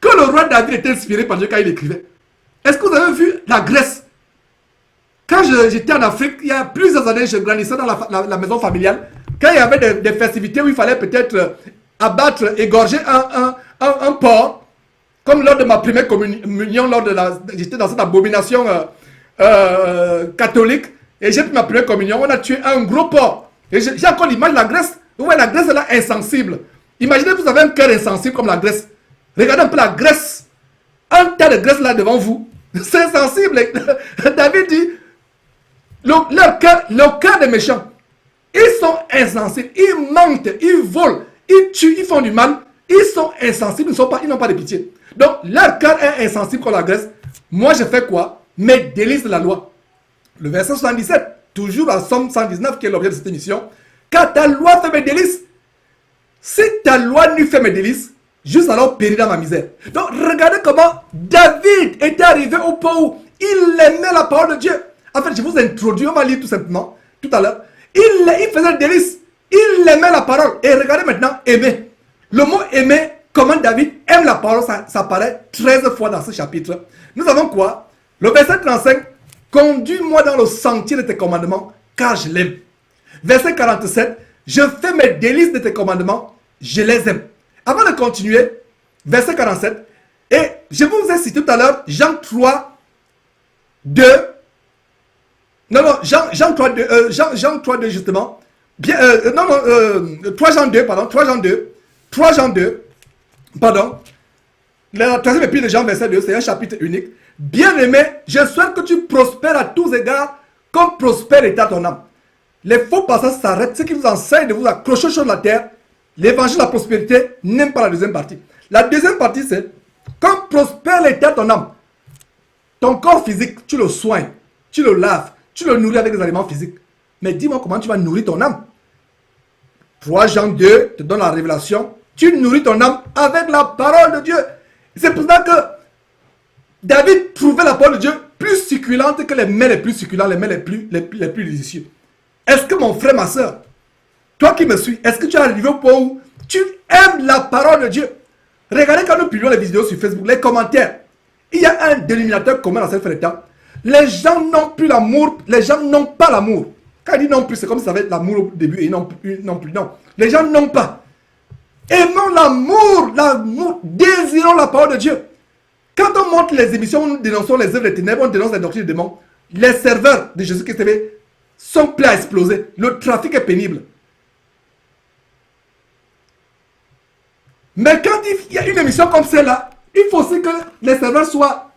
que le roi David était inspiré par Dieu quand il écrivait. Est-ce que vous avez vu la Grèce? Quand j'étais en Afrique, il y a plusieurs années, je grandissais dans la maison familiale. Quand il y avait des festivités où il fallait peut-être abattre, égorger un porc, comme lors de ma première communion, j'étais dans cette abomination catholique, et j'ai pris ma première communion, on a tué un gros porc. Et j'ai encore l'image de la Grèce. Vous voyez, la Grèce est là insensible. Imaginez que vous avez un cœur insensible comme la Grèce. Regardez un peu la graisse. Un tas de graisse là devant vous. C'est sensible. David dit, le cœur des méchants. Ils sont insensibles, ils mentent, ils volent, ils tuent, ils font du mal. Ils sont insensibles, ils n'ont pas de pitié. Donc, leur cœur est insensible comme la graisse. Moi, je fais quoi? Mes délices de la loi. Le verset 77, toujours à Somme 119, qui est l'objet de cette émission. Car ta loi fait mes délices. Si ta loi lui fait mes délices, juste alors périr dans ma misère. Donc, regardez comment David était arrivé au point où il aimait la parole de Dieu. En fait, je vous introduis, on va lire tout simplement, tout à l'heure. Il faisait délice. Il aimait la parole. Et regardez maintenant, aimer. Le mot aimer, comment David aime la parole, ça apparaît 13 fois dans ce chapitre. Nous avons quoi? Le verset 35, conduis-moi dans le sentier de tes commandements, car je l'aime. Verset 47, je fais mes délices de tes commandements, je les aime. Avant de continuer, verset 47, et je vous ai cité tout à l'heure Jean 3, 2. Jean 3, 2, Jean 3, 2 justement. 3 Jean 2, pardon, 3 Jean 2. 3 Jean 2, pardon, la troisième épître de Jean, verset 2, c'est un chapitre unique. Bien-aimé, je souhaite que tu prospères à tous égards, comme prospère l'état ton âme. Les faux passages s'arrêtent, ceux qui vous enseignent de vous accrocher sur la terre. L'évangile de la prospérité n'aime pas la deuxième partie. La deuxième partie, c'est comme prospère l'état ton âme. Ton corps physique, tu le soignes, tu le laves, tu le nourris avec des aliments physiques. Mais dis-moi comment tu vas nourrir ton âme. 3 Jean 2 te donne la révélation. Tu nourris ton âme avec la parole de Dieu. C'est pour ça que David trouvait la parole de Dieu plus succulente que les mets les plus succulents, les mets les plus délicieux. Est-ce que mon frère, ma soeur, toi qui me suis, est-ce que tu es arrivé au point où tu aimes la parole de Dieu? Regardez quand nous publions les vidéos sur Facebook, les commentaires. Il y a un dénominateur commun dans cette frère temps. Les gens n'ont plus l'amour, les gens n'ont pas l'amour. Quand il dit non plus, c'est comme si ça avait être l'amour au début et non plus. Non. Les gens n'ont pas. Aimons l'amour, désirons la parole de Dieu. Quand on montre les émissions, nous dénonçons les œuvres des ténèbres, on dénonce les doctrines des démons. Les serveurs de Jésus-Christ TV sont prêts à exploser. Le trafic est pénible. Mais quand il y a une émission comme celle-là, il faut aussi que les serveurs soient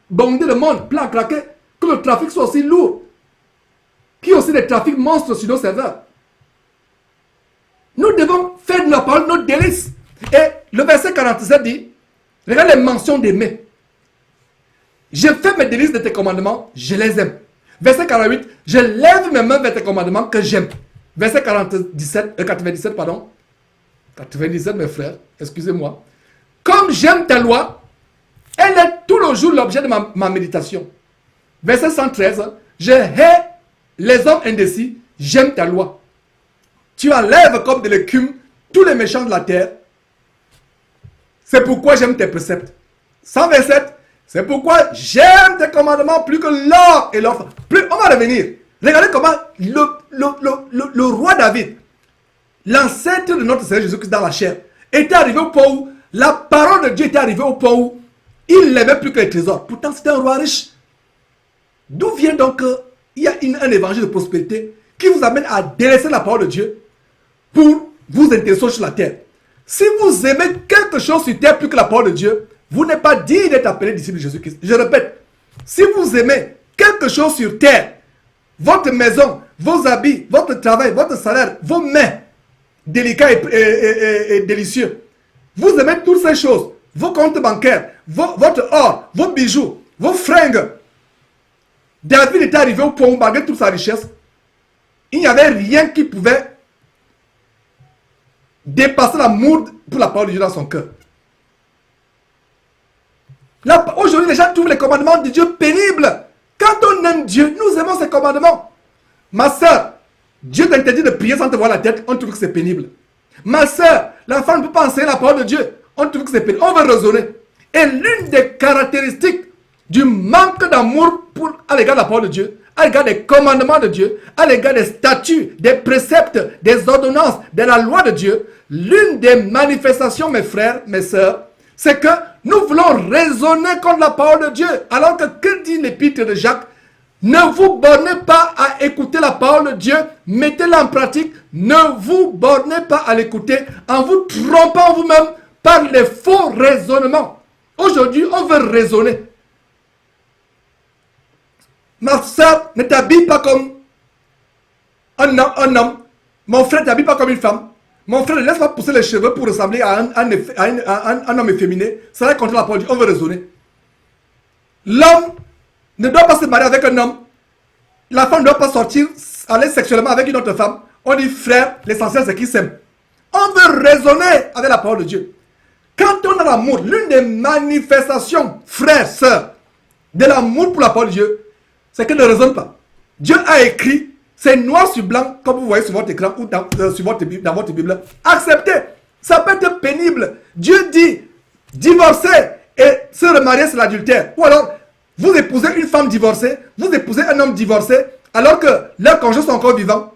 bondés de monde, plein à craquer, que le trafic soit aussi lourd. Qu'il y ait aussi des trafics monstres sur nos serveurs. Nous devons faire de la parole notre délice. Et le verset 47 dit, regarde les mentions d'aimer. Je fais mes délices de tes commandements, je les aime. Verset 48, je lève mes mains vers tes commandements que j'aime. Verset 97, pardon. 97 mes frères, excusez-moi. Comme j'aime ta loi, elle est tout le jour l'objet de ma méditation. Verset 113, je hais les hommes indécis, j'aime ta loi. Tu enlèves comme de l'écume tous les méchants de la terre. C'est pourquoi j'aime tes préceptes. 127, c'est pourquoi j'aime tes commandements plus que l'or et l'offre. Plus, on va revenir. Regardez comment le roi David, l'ancêtre de notre Seigneur Jésus-Christ dans la chair, était arrivé au point où la parole de Dieu était arrivée au point où il n'aimait plus que les trésors. Pourtant, c'était un roi riche. D'où vient donc il y a un évangile de prospérité qui vous amène à délaisser la parole de Dieu pour vous intéresser sur la terre. Si vous aimez quelque chose sur terre plus que la parole de Dieu, vous n'êtes pas digne d'être appelé disciple de Jésus-Christ. Je répète, si vous aimez quelque chose sur terre, votre maison, vos habits, votre travail, votre salaire, vos mains, délicats et délicieux, vous aimez toutes ces choses, vos comptes bancaires, votre or, vos bijoux, vos fringues. David était arrivé au point où, malgré toute sa richesse, il n'y avait rien qui pouvait dépasser l'amour pour la parole de Dieu dans son cœur. Aujourd'hui, les gens trouvent les commandements de Dieu pénibles. Quand on aime Dieu, nous aimons ses commandements. Ma soeur, Dieu t'interdit de prier sans te voir la tête, on trouve que c'est pénible. Ma soeur, la femme ne peut pas enseigner la parole de Dieu, on trouve que c'est pénible. On veut raisonner. Et l'une des caractéristiques du manque d'amour à l'égard de la parole de Dieu, à l'égard des commandements de Dieu, à l'égard des statuts, des préceptes, des ordonnances, de la loi de Dieu, l'une des manifestations, mes frères, mes sœurs, c'est que nous voulons raisonner contre la parole de Dieu. Alors que dit l'épître de Jacques? Ne vous bornez pas à écouter la parole de Dieu, mettez-la en pratique. Ne vous bornez pas à l'écouter en vous trompant vous-même par les faux raisonnements. Aujourd'hui, on veut raisonner. Ma soeur, ne t'habille pas comme un homme Mon frère, t'habilles pas comme une femme. Mon frère, ne laisse pas pousser les cheveux pour ressembler à un homme efféminé. C'est là contre la parole de Dieu. On veut raisonner. L'homme ne doit pas se marier avec un homme. La femme ne doit pas sortir, aller sexuellement avec une autre femme. On dit frère, l'essentiel c'est qu'ils s'aiment. On veut raisonner avec la parole de Dieu. Quand on a l'amour, l'une des manifestations, frères, sœurs, de l'amour pour la parole de Dieu, c'est qu'elle ne raisonne pas. Dieu a écrit, c'est noir sur blanc, comme vous voyez sur votre écran ou dans votre Bible. Acceptez. Ça peut être pénible. Dieu dit, divorcer et se remarier, c'est l'adultère. Ou alors, vous épousez une femme divorcée, vous épousez un homme divorcé, alors que leurs conjoints sont encore vivants.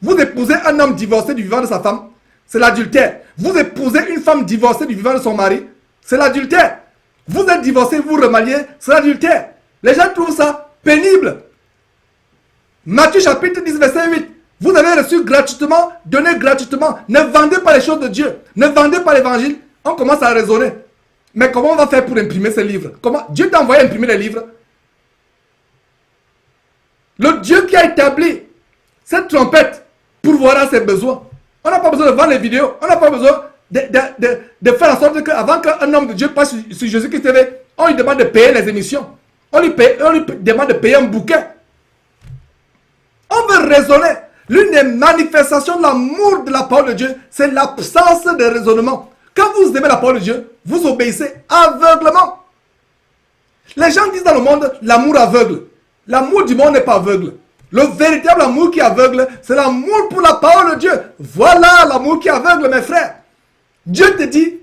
Vous épousez un homme divorcé du vivant de sa femme, c'est l'adultère. Vous épousez une femme divorcée du vivant de son mari, c'est l'adultère. Vous êtes divorcé, vous remariez, c'est l'adultère. Les gens trouvent ça pénible. Matthieu chapitre 10, verset 8. Vous avez reçu gratuitement, donné gratuitement. Ne vendez pas les choses de Dieu. Ne vendez pas l'évangile. On commence à raisonner. Mais comment on va faire pour imprimer ces livres? Comment Dieu t'a envoyé imprimer les livres? Le Dieu qui a établi cette trompette pourvoira à ses besoins. On n'a pas besoin de vendre les vidéos. On n'a pas besoin de faire en sorte qu'avant qu'un homme de Dieu passe sur Jésus-Christ TV, on lui demande de payer les émissions. On lui demande de payer un bouquet. On veut raisonner. L'une des manifestations de l'amour de la parole de Dieu, c'est l'absence de raisonnement. Quand vous aimez la parole de Dieu, vous obéissez aveuglement. Les gens disent dans le monde, l'amour aveugle. L'amour du monde n'est pas aveugle. Le véritable amour qui aveugle, c'est l'amour pour la parole de Dieu. Voilà l'amour qui aveugle, mes frères. Dieu te dit,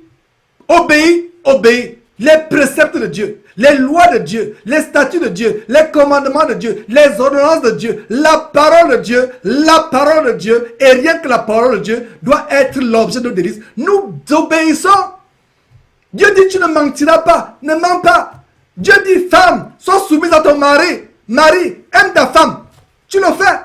obéis, obéis. Les préceptes de Dieu, les lois de Dieu, les statuts de Dieu, les commandements de Dieu, les ordonnances de Dieu, la parole de Dieu, et rien que la parole de Dieu doit être l'objet de délices. Nous obéissons. Dieu dit, tu ne mentiras pas, ne mens pas. Dieu dit, femme, sois soumise à ton mari. Mari, aime ta femme. Tu le fais.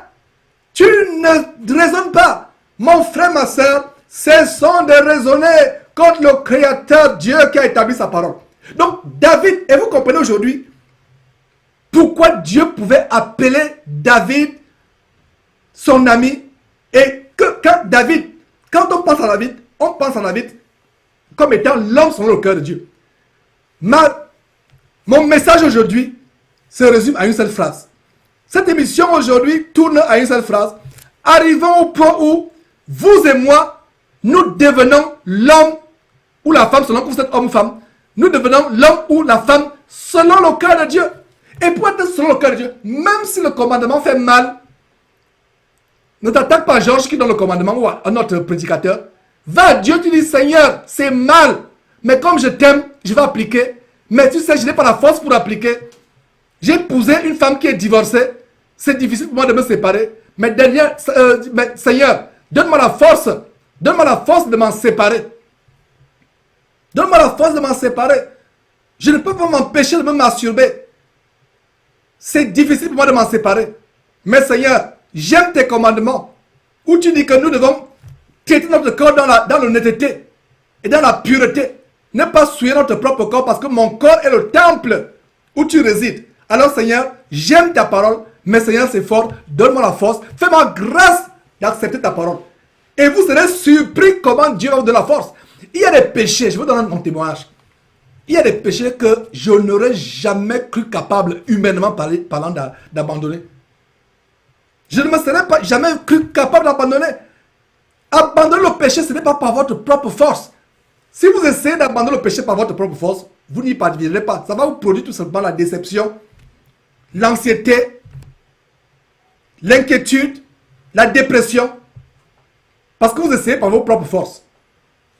Tu ne raisonnes pas. Mon frère, ma soeur, cessons de raisonner contre le Créateur Dieu qui a établi sa parole. Donc David, et vous comprenez aujourd'hui pourquoi Dieu pouvait appeler David son ami, et que quand on pense à David comme étant l'homme selon le cœur de Dieu. Mon message aujourd'hui se résume à une seule phrase. Cette émission aujourd'hui tourne à une seule phrase. Arrivons au point où vous et moi, nous devenons l'homme ou la femme, selon que vous êtes homme ou femme. Nous devenons l'homme ou la femme selon le cœur de Dieu. Et pour être selon le cœur de Dieu, même si le commandement fait mal, ne t'attaque pas à Georges qui donne le commandement ou à notre prédicateur. Va à Dieu, tu dis, Seigneur, c'est mal. Mais comme je t'aime, je vais appliquer. Mais tu sais, je n'ai pas la force pour appliquer. J'ai épousé une femme qui est divorcée. C'est difficile pour moi de me séparer. Mais derrière, Seigneur, donne-moi la force. Donne-moi la force de m'en séparer. Donne-moi la force de m'en séparer. Je ne peux pas m'empêcher de me masturber. C'est difficile pour moi de m'en séparer. Mais Seigneur, j'aime tes commandements. Où tu dis que nous devons traiter notre corps dans l'honnêteté et dans la pureté. Ne pas souiller notre propre corps parce que mon corps est le temple où tu résides. Alors Seigneur, j'aime ta parole. Mais Seigneur, c'est fort. Donne-moi la force. Fais-moi grâce d'accepter ta parole. Et vous serez surpris comment Dieu va vous donner la force. Il y a des péchés, je vous donne mon témoignage. Il y a des péchés que je n'aurais jamais cru capable, humainement parlant, d'abandonner. Je ne me serais jamais cru capable d'abandonner. Abandonner le péché, ce n'est pas par votre propre force. Si vous essayez d'abandonner le péché par votre propre force, vous n'y parviendrez pas. Ça va vous produire tout simplement la déception, l'anxiété, l'inquiétude, la dépression. Parce que vous essayez par vos propres forces.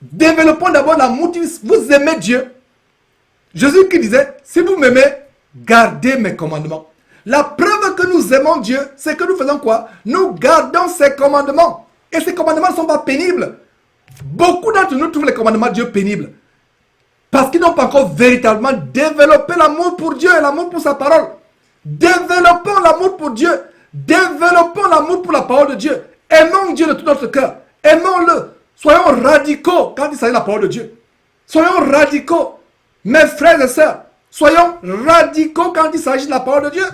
Développons d'abord l'amour. Vous aimez Dieu. Jésus qui disait, si vous m'aimez, gardez mes commandements. La preuve que nous aimons Dieu, c'est que nous faisons quoi? Nous gardons ses commandements. Et ces commandements ne sont pas pénibles. Beaucoup d'entre nous trouvent les commandements de Dieu pénibles. Parce qu'ils n'ont pas encore véritablement développé l'amour pour Dieu et l'amour pour sa parole. Développons l'amour pour Dieu. Développons l'amour pour la parole de Dieu. Aimons Dieu de tout notre cœur. Aimons-le. Soyons radicaux quand il s'agit de la parole de Dieu. Soyons radicaux. Mes frères et sœurs, soyons radicaux quand il s'agit de la parole de Dieu.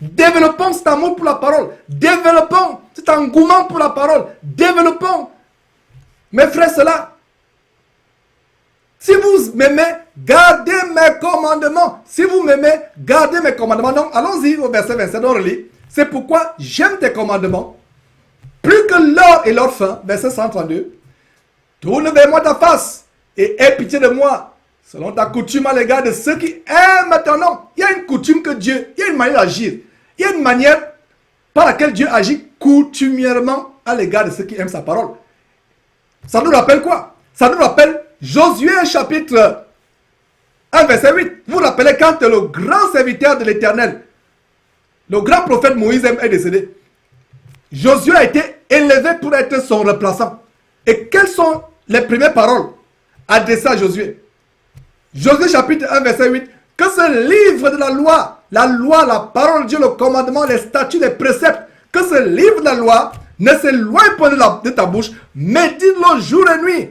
Développons cet amour pour la parole. Développons cet engouement pour la parole. Développons. Mes frères, cela. Si vous m'aimez, gardez mes commandements. Si vous m'aimez, gardez mes commandements. Donc, allons-y au verset 27, on relit. C'est pourquoi j'aime tes commandements. Plus que l'or et leur fin, verset 132. Tourne vers moi ta face et aie pitié de moi, selon ta coutume à l'égard de ceux qui aiment ton nom. Il y a une coutume que Dieu, il y a une manière d'agir. Il y a une manière par laquelle Dieu agit coutumièrement à l'égard de ceux qui aiment sa parole. Ça nous rappelle quoi? Ça nous rappelle Josué chapitre 1 verset 8. Vous vous rappelez quand le grand serviteur de l'Éternel, le grand prophète Moïse est décédé. Josué a été élevé pour être son remplaçant. Et quelles sont les premières paroles adressées à Josué? Josué chapitre 1 verset 8. Que ce livre de la loi, la parole de Dieu, le commandement, les statuts, les préceptes, que ce livre de la loi ne s'éloigne pas de ta bouche, médite-le jour et nuit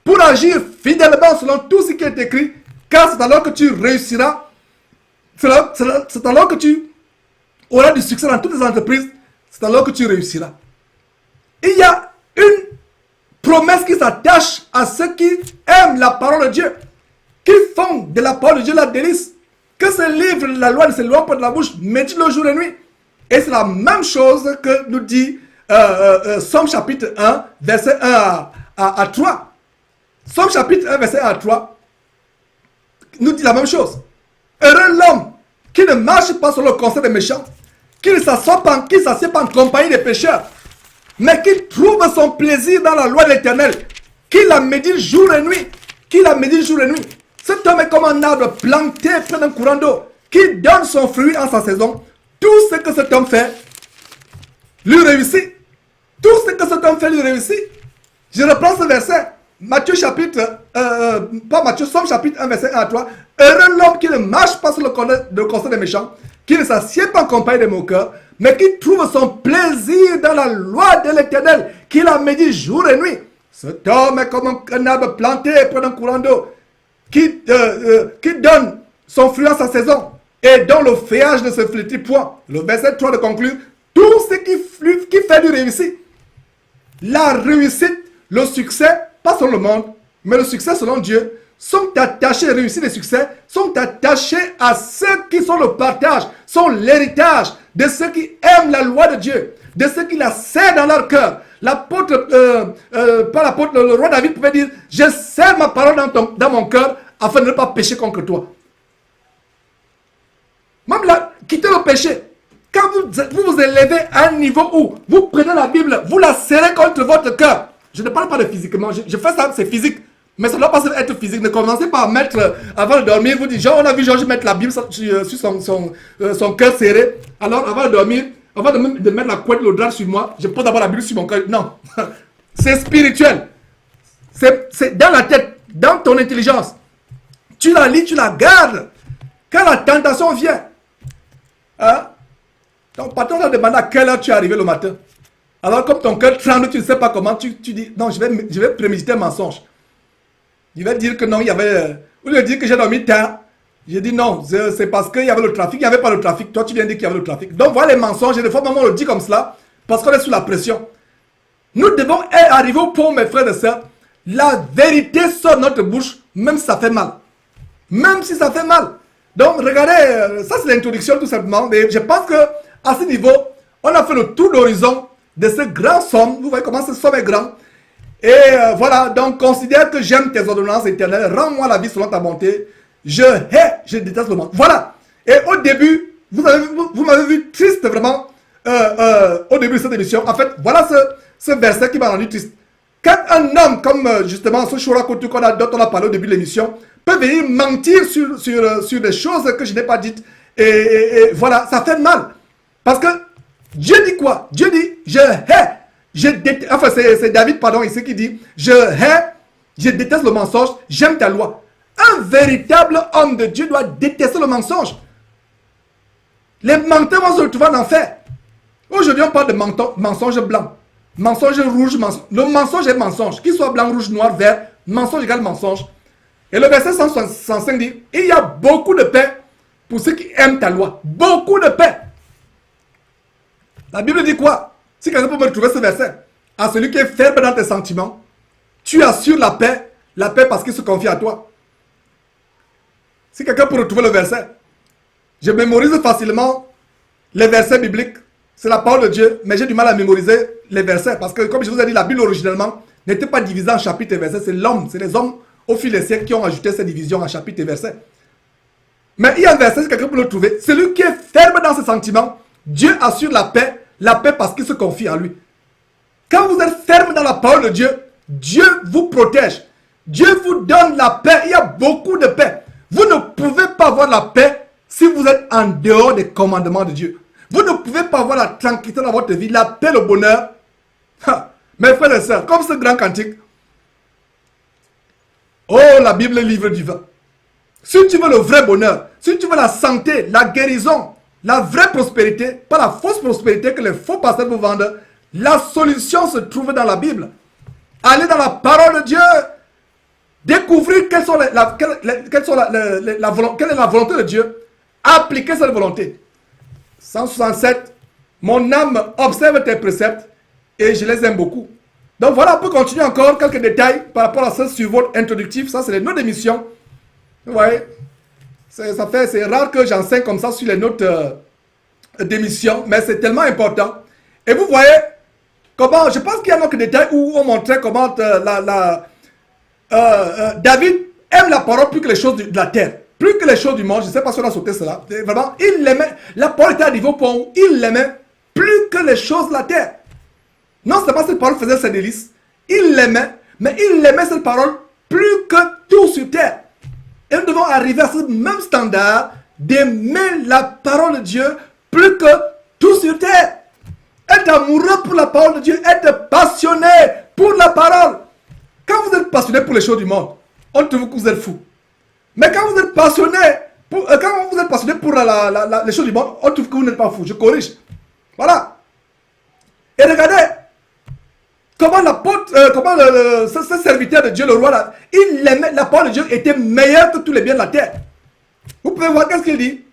pour agir fidèlement selon tout ce qui est écrit, car c'est alors que tu réussiras, c'est alors que tu auras du succès dans toutes les entreprises, c'est alors que tu réussiras. Il y a une promesse qui s'attache à ceux qui aiment la parole de Dieu, qui font de la parole de Dieu la délice. Que ce livre de la loi ne s'éloigne pas de la bouche, médite-le jour et nuit. Et c'est la même chose que nous dit Somme chapitre 1, verset 1 à 3. Somme chapitre 1, verset 1 à 3 nous dit la même chose. Heureux l'homme qui ne marche pas sur le conseil des méchants, qui ne s'assied pas en compagnie des pécheurs, mais qui trouve son plaisir dans la loi de l'Éternel, qui la médite jour et nuit, Cet homme est comme un arbre planté près d'un courant d'eau, qui donne son fruit en sa saison. Tout ce que cet homme fait, lui réussit. Je reprends ce verset. Somme chapitre 1, verset 1 à 3. Heureux l'homme qui ne marche pas sur le conseil des méchants, qui ne s'assied pas en compagnie des moqueurs, mais qui trouve son plaisir dans la loi de l'Éternel, qui la médite jour et nuit. Cet homme est comme un arbre planté près d'un courant d'eau, qui donne son fruit en sa saison, et dont le feuillage ne se flétrit point. Le verset 3 de conclure, tout ce qui fait du réussite. La réussite, le succès, pas selon le monde, mais le succès selon Dieu, sont attachés, réussite et succès, sont attachés à ceux qui sont le partage, sont l'héritage de ceux qui aiment la loi de Dieu, de ceux qui la serrent dans leur cœur. L'apôtre, le roi David pouvait dire, je serre ma parole dans mon cœur afin de ne pas pécher contre toi. Même là, quittez le péché. Quand vous élevez à un niveau où vous prenez la Bible, vous la serrez contre votre cœur. Je ne parle pas de physiquement, je fais ça, c'est physique. Mais ça ne doit pas être physique. Ne commencez pas à mettre, avant de dormir, vous dites, on a vu Georges mettre la Bible sur son cœur serré. Alors, avant de dormir, avant de mettre la couette, le drap sur moi, je pose d'abord la Bible sur mon cœur. Non, c'est spirituel. C'est dans la tête, dans ton intelligence. Tu la lis, tu la gardes. Quand la tentation vient, ton patron t'a demandé à quelle heure tu es arrivé le matin. Alors, comme ton cœur tremble, tu ne sais pas comment, tu dis, non, je vais préméditer un mensonge. Il va dire que non, il y avait... Ou lui dire que j'ai dormi tard. J'ai dit non, c'est parce qu'il y avait le trafic. Il n'y avait pas le trafic. Toi, tu viens de dire qu'il y avait le trafic. Donc, voilà les mensonges. Et des fois, maman, on le dit comme cela parce qu'on est sous la pression. Nous devons arriver au point, mes frères et sœurs. La vérité sort de notre bouche, même si ça fait mal. Même si ça fait mal. Donc, regardez, ça c'est l'introduction tout simplement. Mais je pense qu'à ce niveau, on a fait le tour d'horizon de ce grand somme. Vous voyez comment ce somme est grand. Et voilà, donc considère que j'aime tes ordonnances éternelles, rends-moi la vie selon ta bonté, je déteste le monde. Voilà, et au début, vous m'avez vu triste vraiment, au début de cette émission. En fait, voilà ce verset qui m'a rendu triste. Quand un homme comme justement ce Shura Kotu dont on a parlé au début de l'émission, peut venir mentir sur des choses que je n'ai pas dites, et voilà, ça fait mal. Parce que Dieu dit quoi? Dieu dit, enfin c'est David, pardon, ici qui dit, je déteste le mensonge, j'aime ta loi. Un véritable homme de Dieu doit détester le mensonge. Les menteurs vont se retrouver en enfer. Aujourd'hui, on parle de mensonge blanc, mensonge rouge, le mensonge est mensonge, qu'il soit blanc, rouge, noir, vert, mensonge égale mensonge. Et le verset 165 dit, il y a beaucoup de paix pour ceux qui aiment ta loi. Beaucoup de paix. La Bible dit quoi? Si quelqu'un peut me trouver ce verset. À celui qui est ferme dans tes sentiments, tu assures la paix parce qu'il se confie à toi. Si quelqu'un peut retrouver le verset, je mémorise facilement les versets bibliques. C'est la parole de Dieu, mais j'ai du mal à mémoriser les versets. Parce que, comme je vous ai dit, la Bible originellement n'était pas divisée en chapitres et versets. C'est l'homme, c'est les hommes au fil des siècles qui ont ajouté ces divisions en chapitres et versets. Mais il y a un verset, si quelqu'un peut le trouver. Celui qui est ferme dans ses sentiments, Dieu assure la paix parce qu'il se confie en lui. Quand vous êtes ferme dans la parole de Dieu, Dieu vous protège. Dieu vous donne la paix. Il y a beaucoup de paix. Vous ne pouvez pas avoir la paix si vous êtes en dehors des commandements de Dieu. Vous ne pouvez pas avoir la tranquillité dans votre vie, la paix, le bonheur. Mes frères et sœurs, comme ce grand cantique. Oh, la Bible est livre divin. Si tu veux le vrai bonheur, si tu veux la santé, la guérison, la vraie prospérité, pas la fausse prospérité que les faux pasteurs vous vendent, la solution se trouve dans la Bible. Allez dans la parole de Dieu. Découvrir quelle est la volonté de Dieu. Appliquer cette volonté. 167. Mon âme observe tes préceptes et je les aime beaucoup. Donc voilà, on peut continuer encore quelques détails par rapport à ce survol introductif. Ça, c'est les notes d'émission. Vous voyez, c'est rare que j'enseigne comme ça sur les notes d'émission, mais c'est tellement important. Et vous voyez comment, je pense qu'il y a quelques détails où on montrait comment David aime la parole plus que les choses de la terre, plus que les choses du monde. Je ne sais pas si on a sauté cela. Vraiment, il l'aimait. La parole était à niveau point où il l'aimait plus que les choses de la terre. Non seulement cette parole faisait ses délices, il l'aimait, mais il aimait cette parole plus que tout sur terre. Et nous devons arriver à ce même standard d'aimer la parole de Dieu plus que tout sur terre. Être amoureux pour la parole de Dieu, être passionné pour la parole. Quand vous êtes passionné pour les choses du monde, on trouve que vous êtes fou. Mais quand vous êtes passionné pour, les choses du monde, on trouve que vous n'êtes pas fou. Je corrige. Voilà. Et regardez comment ce serviteur de Dieu, le roi, il aimait la parole de Dieu était meilleure que tous les biens de la terre. Vous pouvez voir qu'est-ce qu'il dit.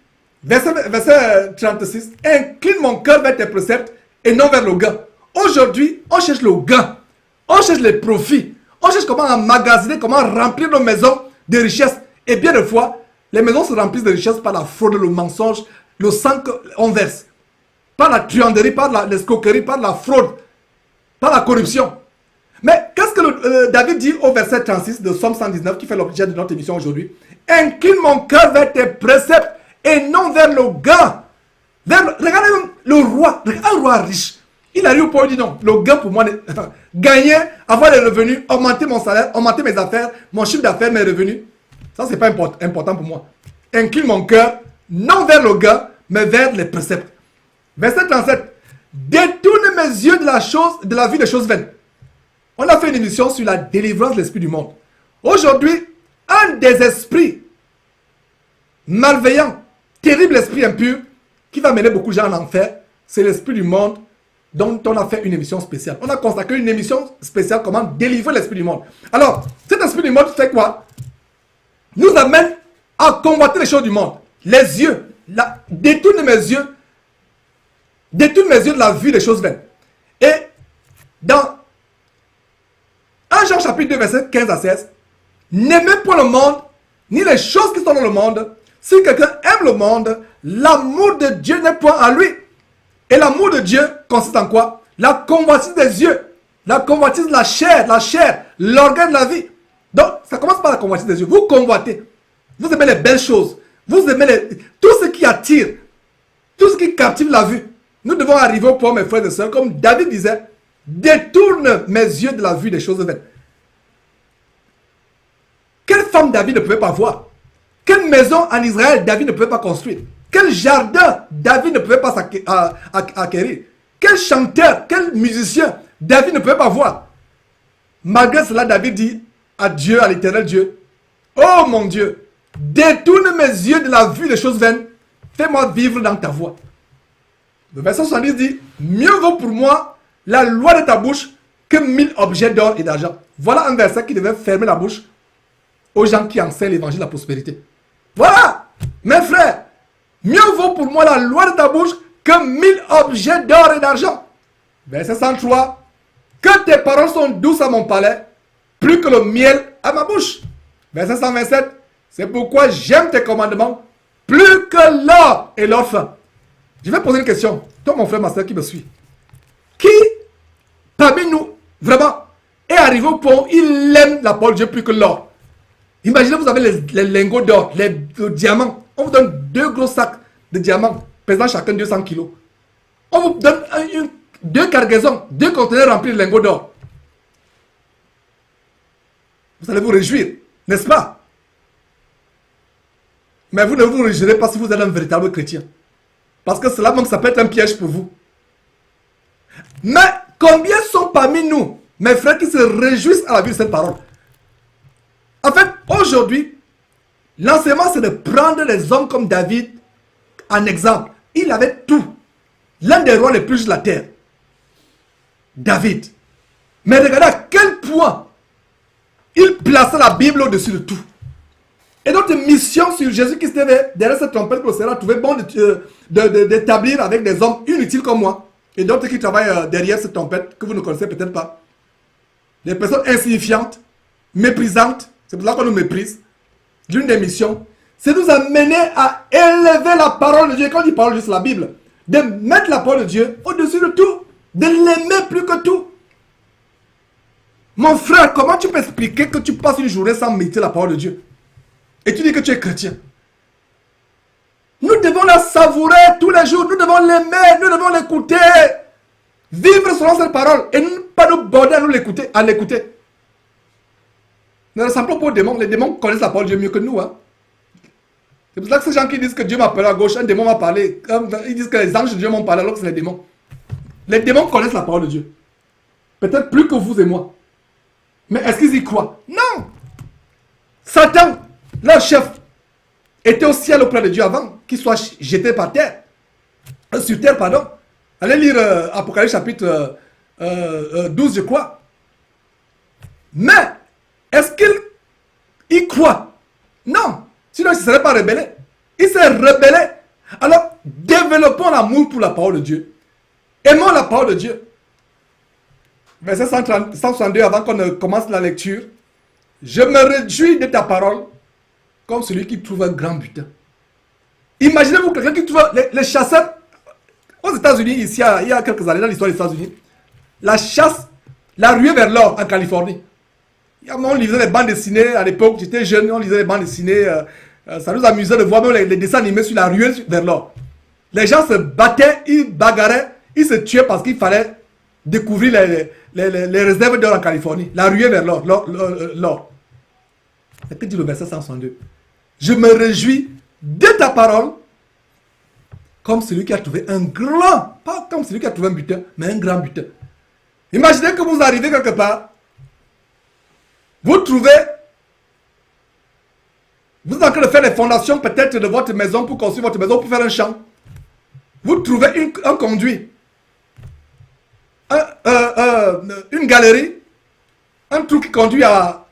Verset 36. Incline mon cœur vers tes préceptes et non vers le gain. Aujourd'hui, on cherche le gain. On cherche les profits. On cherche comment emmagasiner, comment remplir nos maisons de richesses. Et bien de fois, les maisons se remplissent de richesses par la fraude, le mensonge, le sang qu'on verse. Par la truanderie, par l'escroquerie, par la fraude, par la corruption. Mais qu'est-ce que David dit au verset 36 de Psaume 119 qui fait l'objet de notre émission aujourd'hui? Incline mon cœur vers tes préceptes et non vers le gain. Regardez le roi, un roi riche. Il arrive au point où il dit non, le gain pour moi, gagner, avoir des revenus, augmenter mon salaire, augmenter mes affaires, mon chiffre d'affaires, mes revenus. Ça, c'est pas important pour moi. Incline mon cœur, non vers le gain, mais vers les préceptes. Verset 37. Détourne mes yeux de la vie des choses vaines. On a fait une émission sur la délivrance de l'esprit du monde. Aujourd'hui, un des esprits malveillants, terrible esprit impur, qui va mener beaucoup de gens en enfer, c'est l'esprit du monde dont on a fait une émission spéciale. On a consacré une émission spéciale comment délivrer l'esprit du monde. Alors, cet esprit du monde fait quoi? Nous amène à combattre les choses du monde. Les yeux, détourne mes yeux de la vue des choses vaines. Et dans 1 Jean chapitre 2 verset 15 à 16, n'aimez pas le monde, ni les choses qui sont dans le monde. Si quelqu'un aime le monde, l'amour de Dieu n'est point à lui. Et l'amour de Dieu consiste en quoi? La convoitise des yeux, la convoitise de la chair, l'organe de la vie. Donc, ça commence par la convoitise des yeux. Vous convoitez. Vous aimez les belles choses. Vous aimez tout ce qui attire, tout ce qui captive la vue. Nous devons arriver au point, mes frères et sœurs, comme David disait, détourne mes yeux de la vue des choses vaines. Quelle femme David ne pouvait pas voir? Quelle maison en Israël David ne pouvait pas construire? Quel jardin David ne pouvait pas acquérir? Quel chanteur, quel musicien David ne pouvait pas voir? Malgré cela, David dit à Dieu, à l'éternel Dieu, oh mon Dieu, détourne mes yeux de la vue des choses vaines, fais-moi vivre dans ta voie. Le verset 70 dit, mieux vaut pour moi la loi de ta bouche que 1000 objets d'or et d'argent. Voilà un verset qui devait fermer la bouche aux gens qui enseignent l'évangile de la prospérité. Voilà, mes frères, mieux vaut pour moi la loi de ta bouche que 1000 objets d'or et d'argent. Verset 103. Que tes paroles sont douces à mon palais, plus que le miel à ma bouche. Verset 127. C'est pourquoi j'aime tes commandements, plus que l'or et l'or fin. Je vais poser une question. Toi, mon frère, ma soeur qui me suit. Qui, parmi nous, vraiment, est arrivé au point où il aime la parole de Dieu plus que l'or? Imaginez, vous avez les lingots d'or, les diamants. On vous donne 2 gros sacs de diamants, pesant chacun 200 kilos. On vous donne 2 cargaisons, 2 conteneurs remplis de lingots d'or. Vous allez vous réjouir, n'est-ce pas? Mais vous ne vous réjouirez pas si vous êtes un véritable chrétien. Parce que cela même, ça peut être un piège pour vous. Mais combien sont parmi nous, mes frères, qui se réjouissent à la vue de cette parole? En fait, aujourd'hui, l'enseignement, c'est de prendre les hommes comme David en exemple. Il avait tout. L'un des rois les plus justes de la terre. David. Mais regardez à quel point il plaçait la Bible au-dessus de tout. Et notre mission sur Jésus-Christ était derrière cette trompette que le Seigneur a trouvé bon d'établir avec des hommes inutiles comme moi. Et d'autres qui travaillent derrière cette trompette que vous ne connaissez peut-être pas. Des personnes insignifiantes, méprisantes. C'est pour ça qu'on nous méprise. L'une des missions, c'est nous amener à élever la parole de Dieu. Quand on dit parole de Dieu, c'est la Bible. De mettre la parole de Dieu au-dessus de tout. De l'aimer plus que tout. Mon frère, comment tu peux expliquer que tu passes une journée sans méditer la parole de Dieu? Et tu dis que tu es chrétien. Nous devons la savourer tous les jours. Nous devons l'aimer. Nous devons l'écouter. Vivre selon cette parole. Et ne pas nous border à l'écouter. Nous ne ressemblons pas aux démons. Les démons connaissent la parole de Dieu mieux que nous. Hein. C'est pour ça que ces gens qui disent que Dieu m'a parlé à gauche, un démon m'a parlé. Ils disent que les anges de Dieu m'ont parlé alors que c'est les démons. Les démons connaissent la parole de Dieu. Peut-être plus que vous et moi. Mais est-ce qu'ils y croient? Non. Satan, leur chef, était au ciel auprès de Dieu avant qu'il soit jeté par terre. Sur terre, pardon. Allez lire Apocalypse chapitre 12, je crois. Mais, est-ce qu'il y croit? Non. Sinon, il ne serait pas rebellé. Il s'est rebellé. Alors, développons l'amour pour la parole de Dieu. Aimons la parole de Dieu. Verset 162, avant qu'on ne commence la lecture. Je me réjouis de ta parole comme celui qui trouve un grand butin. Imaginez-vous quelqu'un qui trouve les chasseurs. Aux États-Unis, ici, il y a quelques années, dans l'histoire des États-Unis, la chasse, la ruée vers l'or en Californie. On lisait les bandes dessinées à l'époque, j'étais jeune, on lisait les bandes dessinées. Ça nous amusait de voir même les dessins animés sur la ruée vers l'or. Les gens se battaient, ils bagarraient, ils se tuaient parce qu'il fallait découvrir les réserves d'or en Californie. La ruée vers l'or. C'est que dit le verset 162. Je me réjouis de ta parole comme celui qui a trouvé un grand, pas comme celui qui a trouvé un butin, mais un grand butin. Imaginez que vous arrivez quelque part, vous trouvez, vous êtes en train de faire les fondations peut-être de votre maison pour construire votre maison, pour faire un champ. Vous trouvez un conduit, une galerie, un trou qui conduit à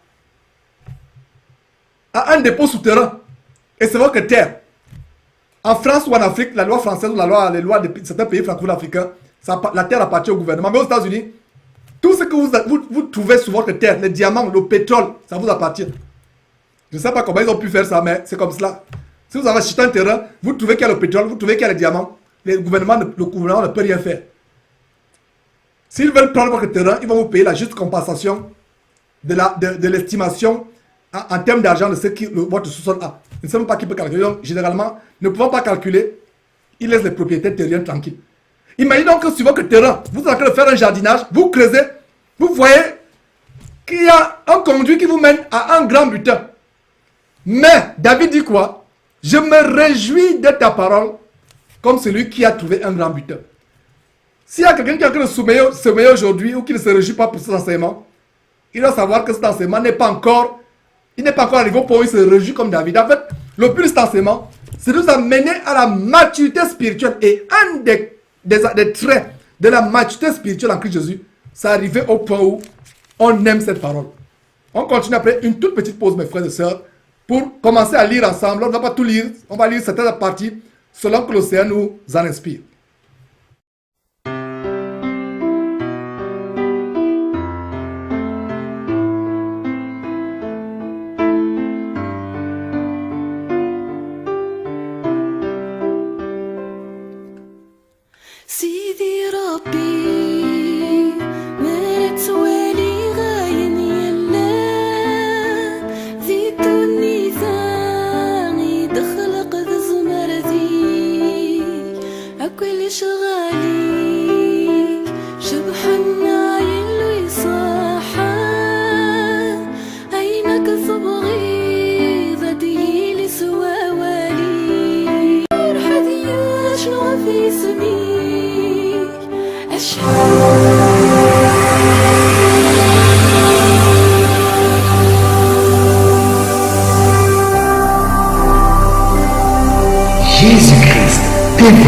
un dépôt souterrain. Et c'est votre terre. En France ou en Afrique, la loi française ou les lois de certains pays francophones africains, la terre appartient au gouvernement. Mais aux États-Unis, tout ce que vous trouvez sur votre terre, les diamants, le pétrole, ça vous appartient. Je ne sais pas comment ils ont pu faire ça, mais c'est comme cela. Si vous avez acheté un terrain, vous trouvez qu'il y a le pétrole, vous trouvez qu'il y a les diamants, le gouvernement ne peut rien faire. S'ils veulent prendre votre terrain, ils vont vous payer la juste compensation de l'estimation en termes d'argent de ce que votre sous-sol a. Je ne sais même pas qui peut calculer. Donc, généralement, ne pouvant pas calculer, ils laissent les propriétaires terriens tranquilles. Imaginez que sur votre terrain, vous êtes en train de faire un jardinage, vous creusez, vous voyez qu'il y a un conduit qui vous mène à un grand butin. Mais, David dit quoi? Je me réjouis de ta parole comme celui qui a trouvé un grand butin. S'il y a quelqu'un qui est en train de sommeiller aujourd'hui ou qui ne se réjouit pas pour cet enseignement, il doit savoir que cet enseignement n'est pas encore arrivé au point où il se réjouit comme David. En fait, le but de cet enseignement, c'est de nous amener à la maturité spirituelle. Et un des traits de la maturité spirituelle en Christ Jésus, c'est arriver au point où on aime cette parole. On continue après une toute petite pause, mes frères et sœurs, pour commencer à lire ensemble. On ne va pas tout lire, on va lire certaines parties selon que l'océan nous en inspire. سيدي ربي ما توالي غاين يلا ذيتوني ثاني دخلق ذا زمرتي أكل شغالي شبحنا يلو يصاحا أينك صبغي ذاتي لسوا والي حدي شنو في سمي Jésus-Christ TV,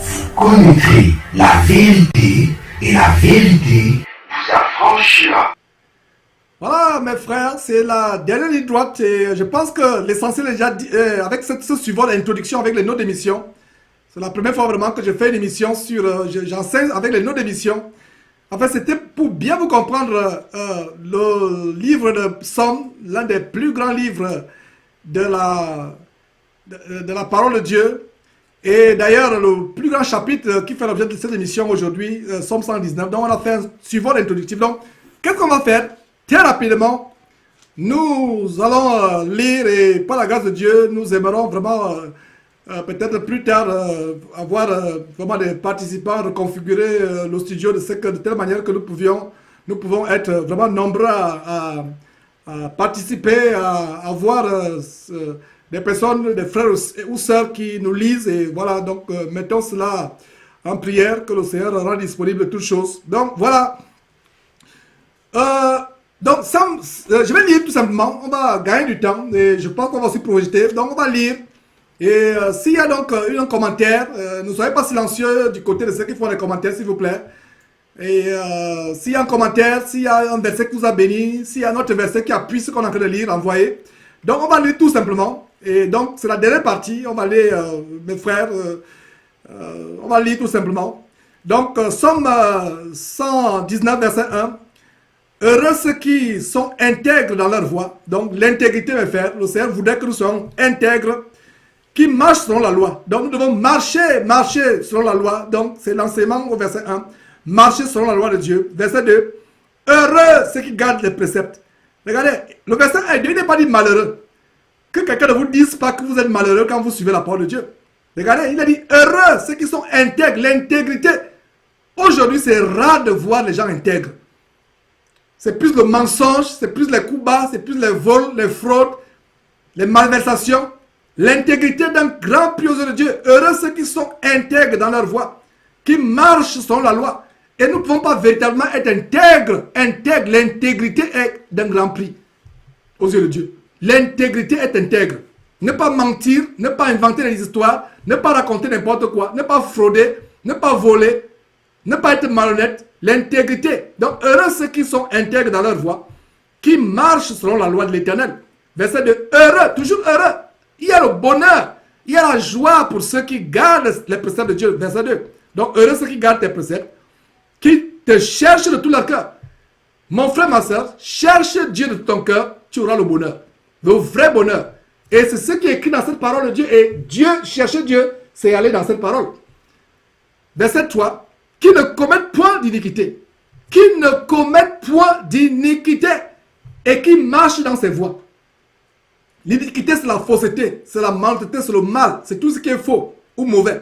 vous connaîtrez la vérité et la vérité vous affranchira. Voilà mes frères, c'est la dernière ligne droite et je pense que l'essentiel est déjà dit, avec ce suivant l'introduction avec les notes d'émission. C'est la première fois vraiment que je fais une émission sur, j'enseigne avec les notes d'émission. En fait, c'était pour bien vous comprendre le livre de Psaume, l'un des plus grands livres de la parole de Dieu. Et d'ailleurs, le plus grand chapitre qui fait l'objet de cette émission aujourd'hui, Psaume 119. Donc, on a fait un suivant l'introductif. Donc, qu'est-ce qu'on va faire? Très rapidement, nous allons lire et par la grâce de Dieu, nous aimerons vraiment peut-être plus tard avoir vraiment des participants, reconfigurer le studio de telle manière que nous pouvons être vraiment nombreux à participer, à avoir des personnes, des frères ou sœurs qui nous lisent. Et voilà, donc mettons cela en prière, que le Seigneur rend disponible toutes choses. Donc voilà. Donc, je vais lire tout simplement, on va gagner du temps et je pense qu'on va aussi projeter. Donc, on va lire. Et s'il y a donc un commentaire, ne soyez pas silencieux du côté de ceux qui font les commentaires, s'il vous plaît. Et s'il y a un commentaire, s'il y a un verset qui vous a béni, s'il y a un autre verset qui appuie ce qu'on est en train de lire, envoyez. Donc, on va lire tout simplement. Et donc, c'est la dernière partie. On va lire, mes frères, on va lire tout simplement. Donc, Psaume 119, verset 1. Heureux ceux qui sont intègres dans leur voie. Donc l'intégrité, mes frères, le Seigneur voudrait que nous soyons intègres, qui marchent selon la loi. Donc nous devons marcher selon la loi. Donc c'est l'enseignement au verset 1. Marcher selon la loi de Dieu. Verset 2. Heureux ceux qui gardent les préceptes. Regardez, le verset 1, Dieu n'est pas dit malheureux. Que quelqu'un ne vous dise pas que vous êtes malheureux quand vous suivez la parole de Dieu. Regardez, il a dit heureux ceux qui sont intègres, l'intégrité. Aujourd'hui, c'est rare de voir les gens intègres. C'est plus le mensonge, c'est plus les coups bas, c'est plus les vols, les fraudes, les malversations. L'intégrité d'un grand priosé de Dieu. Heureux ceux qui sont intègres dans leur voie, qui marchent selon la loi. Et nous ne pouvons pas véritablement être intègres. L'intégrité est d'un grand prix aux yeux de Dieu. L'intégrité est intègre. Ne pas mentir, ne pas inventer des histoires, ne pas raconter n'importe quoi, ne pas frauder, ne pas voler, ne pas être malhonnête. L'intégrité. Donc, heureux ceux qui sont intègres dans leur voie, qui marchent selon la loi de l'Éternel. Verset 2. Heureux, toujours heureux. Il y a le bonheur, il y a la joie pour ceux qui gardent les préceptes de Dieu. Verset 2. Donc, heureux ceux qui gardent tes préceptes, qui te cherchent de tout leur cœur. Mon frère, ma soeur, cherche Dieu de ton cœur, tu auras le bonheur. Le vrai bonheur. Et c'est ce qui est écrit dans cette parole de Dieu. Et Dieu, chercher Dieu, c'est aller dans cette parole. Verset 3. Qui ne commettent point d'iniquité. Qui ne commettent point d'iniquité. Et qui marchent dans ses voies. L'iniquité, c'est la fausseté, c'est la malhonnêteté, c'est le mal. C'est tout ce qui est faux ou mauvais.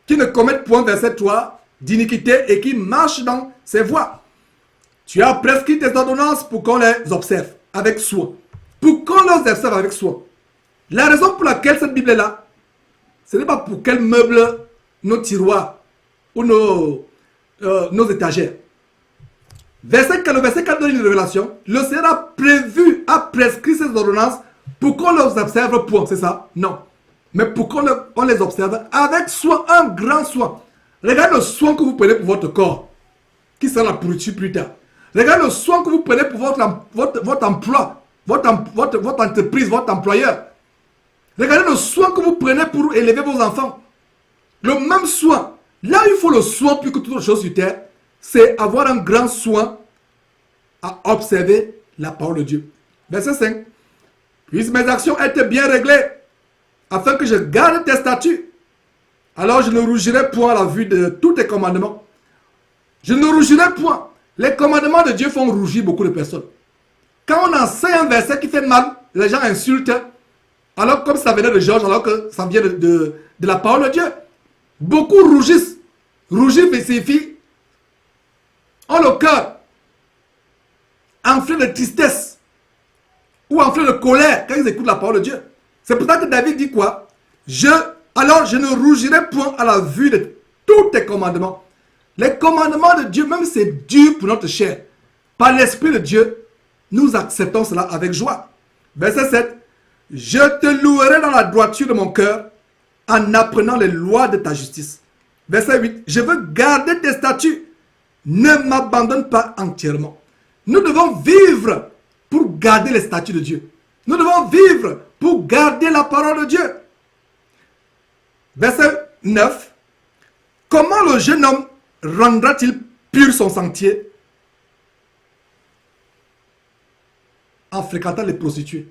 Qui ne commettent point, verset 3, d'iniquité et qui marchent dans ses voies. Tu as prescrit tes ordonnances pour qu'on les observe avec soin. Pour qu'on les observe avec soin. La raison pour laquelle cette Bible est là, ce n'est pas pour qu'elle meuble nos tiroirs ou nos étagères. Le verset 4 donne une révélation. Le Seigneur a prescrit ces ordonnances pour qu'on les observe, point, c'est ça? Non. Mais pour qu'on les observe avec soin, un grand soin. Regardez le soin que vous prenez pour votre corps, qui sera la pourriture plus tard. Regardez le soin que vous prenez pour votre emploi, votre entreprise, votre employeur. Regardez le soin que vous prenez pour élever vos enfants. Le même soin. Là où il faut le soin plus que toute autre chose sur terre, c'est avoir un grand soin à observer la parole de Dieu. Verset 5. Puissent mes actions être bien réglées, afin que je garde tes statuts, alors je ne rougirai point à la vue de tous tes commandements. Je ne rougirai point. Les commandements de Dieu font rougir beaucoup de personnes. Quand on enseigne un verset qui fait mal, les gens insultent, alors comme ça venait de Georges, alors que ça vient de la parole de Dieu. Beaucoup rougissent. Rougir signifie ont le cœur enflé de tristesse ou enflé de colère quand ils écoutent la parole de Dieu. C'est pour ça que David dit quoi? Alors je ne rougirai point à la vue de tous tes commandements. Les commandements de Dieu, même c'est dur pour notre chair. Par l'Esprit de Dieu, nous acceptons cela avec joie. Verset 7. Je te louerai dans la droiture de mon cœur en apprenant les lois de ta justice. Verset 8. Je veux garder tes statuts. Ne m'abandonne pas entièrement. Nous devons vivre pour garder les statuts de Dieu. Nous devons vivre pour garder la parole de Dieu. Verset 9. Comment le jeune homme rendra-t-il pur son sentier? En fréquentant les prostituées,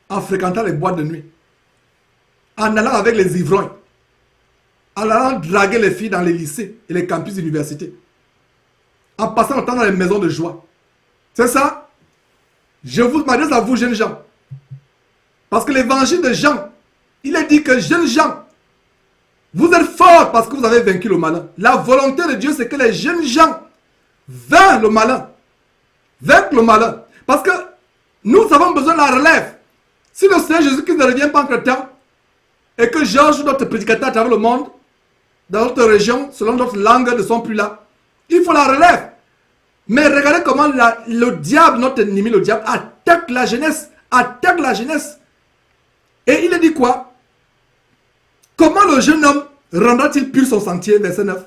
en fréquentant les boîtes de nuit, en allant avec les ivrognes, en allant draguer les filles dans les lycées et les campus d'université, en passant le temps dans les maisons de joie. C'est ça? Je vous m'adresse à vous, jeunes gens. Parce que l'évangile de Jean, il est dit que jeunes gens, vous êtes forts parce que vous avez vaincu le malin. La volonté de Dieu, c'est que les jeunes gens vainquent le malin. Vainquent le malin. Parce que nous avons besoin de la relève. Si le Seigneur Jésus-Christ ne revient pas entre temps, et que Georges, notre prédicateur à travers le monde, dans notre région, selon notre langue, ne sont plus là, il faut la relève. Mais regardez comment le diable, notre ennemi, le diable, attaque la jeunesse. Attaque la jeunesse. Et il a dit quoi? Comment le jeune homme rendra-t-il pur son sentier? Verset 9.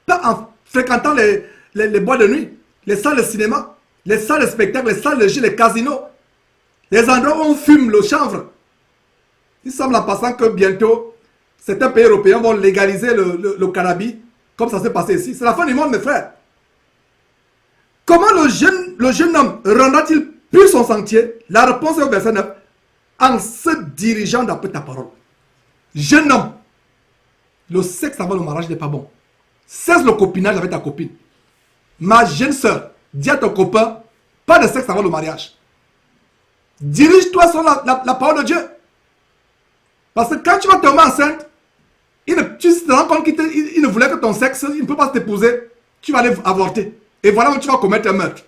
Pas en fréquentant les boîtes de nuit, les salles de cinéma, les salles de spectacle, les salles de jeu, les casinos, les endroits où on fume le chanvre. Il semble en passant que bientôt, certains pays européens vont légaliser le cannabis, comme ça s'est passé ici. C'est la fin du monde, mes frères. Comment le jeune homme rendra-t-il pur son sentier? La réponse est au verset 9. En se dirigeant d'après ta parole. Jeune homme, le sexe avant le mariage n'est pas bon. Cesse le copinage avec ta copine. Ma jeune soeur, dis à ton copain, pas de sexe avant le mariage. Dirige-toi sur la parole de Dieu. Parce que quand tu vas tomber enceinte, tu te rends compte qu'il ne voulait que ton sexe, il ne peut pas t'épouser, tu vas aller avorter. Et voilà où tu vas commettre un meurtre.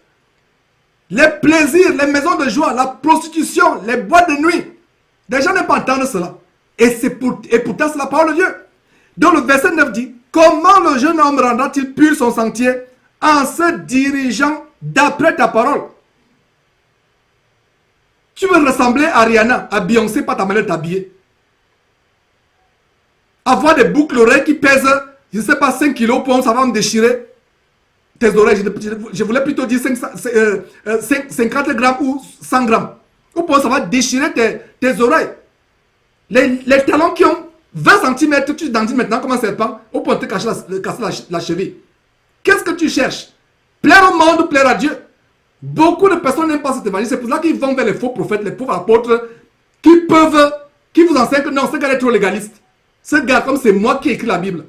Les plaisirs, les maisons de joie, la prostitution, les boîtes de nuit. Les gens n'aiment pas entendre cela. Et pourtant, c'est la parole de Dieu. Donc le verset 9 dit, comment le jeune homme rendra-t-il pur son sentier? En se dirigeant d'après ta parole. Tu veux ressembler à Rihanna, à Beyoncé, pas ta manière de t'habiller. Avoir des boucles d'oreilles qui pèsent, je ne sais pas, 5 kilos, pour ça va me déchirer tes oreilles. Je voulais plutôt dire 50 grammes ou 100 grammes. Ou pour ça va déchirer tes oreilles. Les talons qui ont 20 cm, tu dandines maintenant comme un serpent, ou pour te casser la cheville. Qu'est-ce que tu cherches? Plaire au monde ou plaire à Dieu? Beaucoup de personnes n'aiment pas cet évangile. C'est pour ça qu'ils vont vers les faux prophètes, les pauvres apôtres, qui vous enseignent que non, ce gars est trop légaliste. Ce gars, comme c'est moi qui ai écrit la Bible.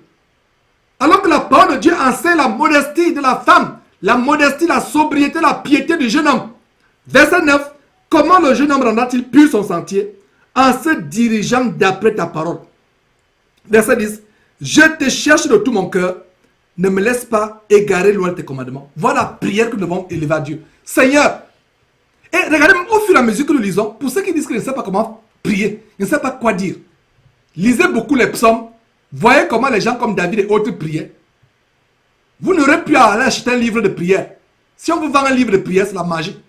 Alors que la parole de Dieu enseigne la modestie de la femme, la modestie, la sobriété, la piété du jeune homme. Verset 9. Comment le jeune homme rendra-t-il pur son sentier? En se dirigeant d'après ta parole. Verset 10. Je te cherche de tout mon cœur. Ne me laisse pas égarer loin de tes commandements. Voilà la prière que nous devons élever à Dieu. Seigneur. Et regardez, au fur et à mesure que nous lisons, pour ceux qui disent qu'ils ne savent pas comment prier, ils ne savent pas quoi dire. Lisez beaucoup les psaumes. Voyez comment les gens comme David et autres priaient. Vous n'aurez plus à aller acheter un livre de prière. Si on vous vend un livre de prière, c'est la magie.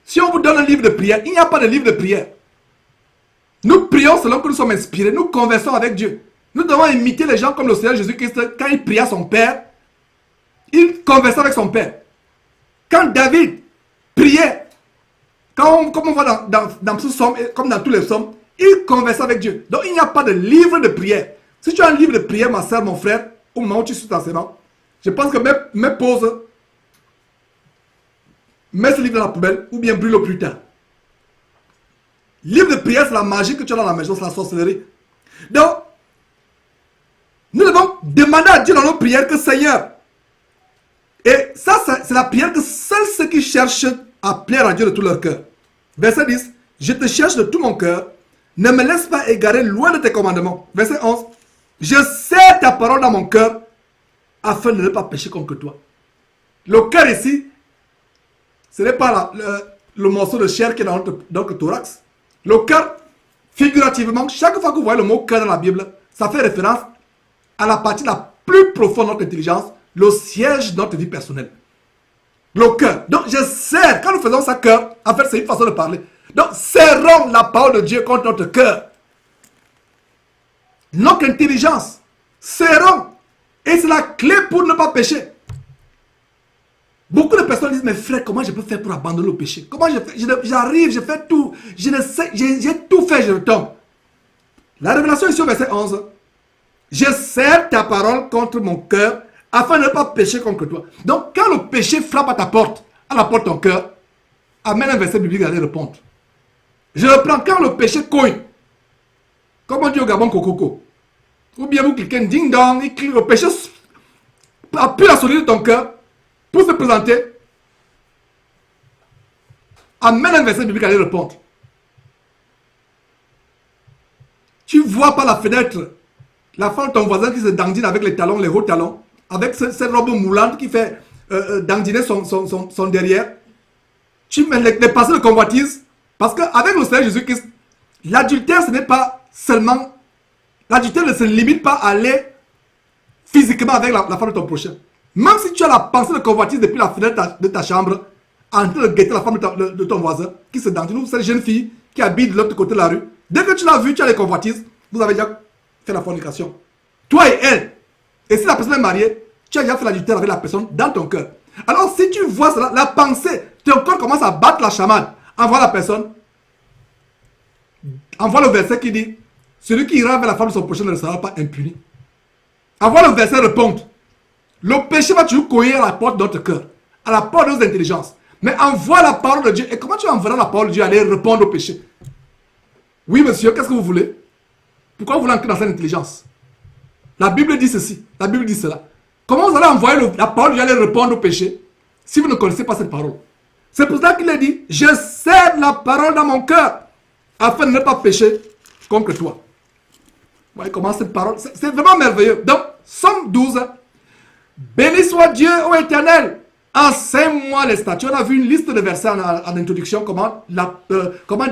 Si on vous donne un livre de prière, il n'y a pas de livre de prière. Nous prions selon que nous sommes inspirés. Nous conversons avec Dieu. Nous devons imiter les gens comme le Seigneur Jésus-Christ. Quand il priait son Père, il conversait avec son Père. Quand David priait, comme on voit dans ce psaume, comme dans tous les psaumes, il conversait avec Dieu. Donc il n'y a pas de livre de prière. Si tu as un livre de prière, ma soeur, mon frère, au moment où tu suis enseignement, je pense que mes pauses, mets ce livre dans la poubelle ou bien brûle-le plus tard. Livre de prière, c'est la magie que tu as dans la maison, c'est la sorcellerie. Donc, demandez à Dieu dans nos prières que Seigneur. Et ça, c'est la prière que seuls ceux qui cherchent à plaire à Dieu de tout leur cœur. Verset 10. Je te cherche de tout mon cœur. Ne me laisse pas égarer loin de tes commandements. Verset 11. Je serre ta parole dans mon cœur afin de ne pas pécher contre toi. Le cœur ici, ce n'est pas le morceau de chair qui est dans notre thorax. Le cœur, figurativement, chaque fois que vous voyez le mot cœur dans la Bible, ça fait référence à la partie la plus profonde de notre intelligence, le siège de notre vie personnelle. Le cœur. Donc, je serre, quand nous faisons ça cœur, en fait, c'est une façon de parler. Donc, serrons la parole de Dieu contre notre cœur. Notre intelligence. Serrons. Et c'est la clé pour ne pas pécher. Beaucoup de personnes disent, mais frère, comment je peux faire pour abandonner le péché? Comment je fais? J'arrive, je fais tout. Je ne sais, j'ai tout fait, je retombe. La révélation ici au verset 11. Je serre ta parole contre mon cœur afin de ne pas pécher contre toi. Donc, quand le péché frappe à ta porte, à la porte de ton cœur, amène un verset biblique à aller répondre. Je reprends quand le péché cogne. Comme on dit au Gabon, coco. Ou bien vous cliquez ding dong, il clique, le péché appuie la solide de ton cœur pour se présenter. Amène un verset biblique à aller répondre. Tu vois par la fenêtre la femme de ton voisin qui se dandine avec les talons, les hauts talons, avec cette robe moulante qui fait dandiner son derrière. Tu mets les pensées de convoitise. Parce qu'avec le Seigneur Jésus-Christ, l'adultère, ce n'est pas seulement... L'adultère ne se limite pas à aller physiquement avec la femme de ton prochain. Même si tu as la pensée de convoitise depuis la fenêtre de ta chambre, en train de guetter la femme de ton voisin, qui se dandine, ou cette jeune fille qui habite de l'autre côté de la rue, dès que tu l'as vu, tu as les convoitises, vous avez déjà fait la fornication. Toi et elle. Et si la personne est mariée, tu as déjà fait l'adultère avec la personne dans ton cœur. Alors si tu vois cela, la pensée, ton corps commence à battre la chamade. Envoie la personne. Envoie le verset qui dit, celui qui ira vers la femme de son prochain ne sera pas impuni. Envoie le verset répondre. Le péché va toujours courir à la porte de notre cœur, à la porte de nos intelligences. Mais envoie la parole de Dieu. Et comment tu envoies la parole de Dieu aller répondre au péché? Oui, monsieur, qu'est-ce que vous voulez? Pourquoi vous voulez entrer dans cette intelligence? La Bible dit ceci, la Bible dit cela. Comment vous allez envoyer la parole de Dieu aller répondre au péché si vous ne connaissez pas cette parole? C'est pour ça qu'il a dit, je serre la parole dans mon cœur afin de ne pas pécher contre toi. Vous voyez comment cette parole, c'est vraiment merveilleux. Donc, Somme 12, béni soit Dieu, ô Éternel, enseigne-moi les statuts. On a vu une liste de versets en introduction, comment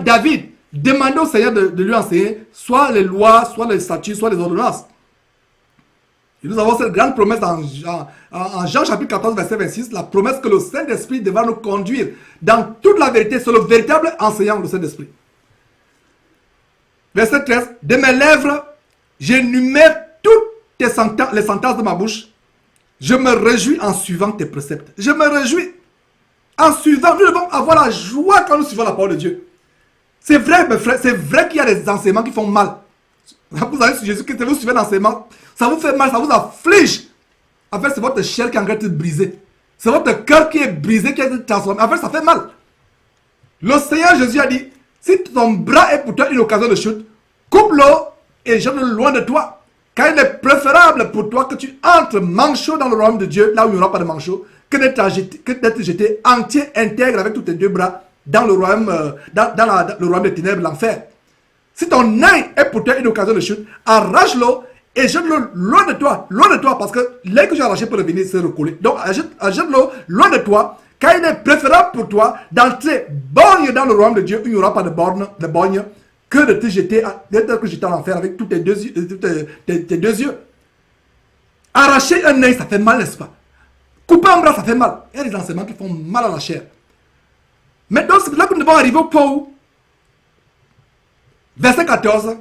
David demandait au Seigneur de lui enseigner soit les lois, soit les statuts, soit les ordonnances. Et nous avons cette grande promesse en Jean chapitre 14 verset 26, la promesse que le Saint-Esprit devra nous conduire dans toute la vérité. C'est le véritable enseignant, le Saint-Esprit. Verset 13, de mes lèvres, j'énumère toutes les sentences de ma bouche. Je me réjouis en suivant tes préceptes. Je me réjouis en suivant. Nous devons avoir la joie quand nous suivons la parole de Dieu. C'est vrai, mes frères, c'est vrai qu'il y a des enseignements qui font mal. Vous allez sur Jésus-Christ, vous suivez l'enseignement, ça vous fait mal, ça vous afflige. En fait, c'est votre chair qui est en train de briser. C'est votre cœur qui est brisé, qui est transformé. En fait, ça fait mal. Le Seigneur Jésus a dit, si ton bras est pour toi une occasion de chute, coupe-le et jette-le loin de toi. Car il est préférable pour toi que tu entres manchot dans le royaume de Dieu, là où il n'y aura pas de manchot, que d'être jeté entier, intègre avec tous tes deux bras dans le royaume, le royaume des ténèbres, l'enfer. Si ton œil est pour toi une occasion de chute, arrache-le et jette-le loin de toi, parce que l'œil que j'ai arraché peut revenir se recoller. Donc, jette-le loin de toi, car il est préférable pour toi d'entrer borgne dans le royaume de Dieu, où il n'y aura pas de borgne, que de te jeter, en enfer avec tous tes deux yeux. Arracher un œil, ça fait mal, n'est-ce pas? Couper un bras, ça fait mal. Il y a des enseignements qui font mal à la chair. Maintenant, c'est là que nous devons arriver au point où, verset 14,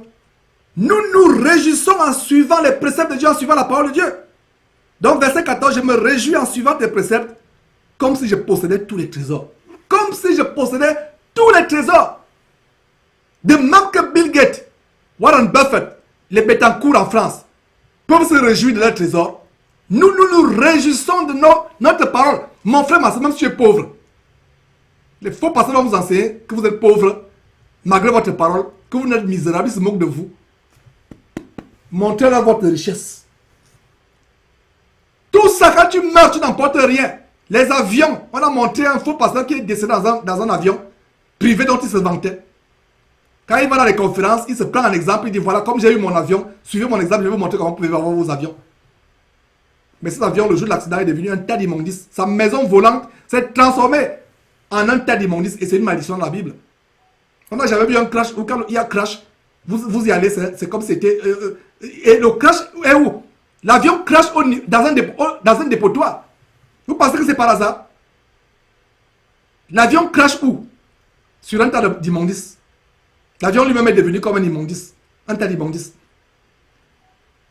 nous nous réjouissons en suivant les préceptes de Dieu, en suivant la parole de Dieu. Donc, verset 14, je me réjouis en suivant tes préceptes, comme si je possédais tous les trésors. Comme si je possédais tous les trésors. De même que Bill Gates, Warren Buffett, les Bettencourt en France, peuvent se réjouir de leurs trésors, nous nous réjouissons de notre parole. Mon frère, ma soeur, même si tu es pauvre, les faux pasteurs vont vous enseigner que vous êtes pauvre, malgré votre parole, que vous n'êtes misérable, ils se moquent de vous. Montrez-leur votre richesse. ça, quand tu meurs, tu n'emportes rien. Les avions, on a montré un faux pasteur qui est décédé dans un avion privé dont il se vantait. Quand il va dans les conférences, il se prend un exemple, il dit voilà, comme j'ai eu mon avion, suivez mon exemple, je vais vous montrer comment vous pouvez avoir vos avions. Mais cet avion, le jour de l'accident, est devenu un tas d'immondices. Sa maison volante s'est transformée en un tas d'immondices. Et c'est une malédiction dans la Bible. On n'a jamais vu un crash, ou quand il y a crash, vous y allez, c'est comme c'était... et le crash est où? L'avion crash dans un dépotoir. Vous pensez que c'est par hasard? L'avion crash où? Sur un tas d'immondices. L'avion lui-même est devenu comme un immondice. Un tas d'immondices.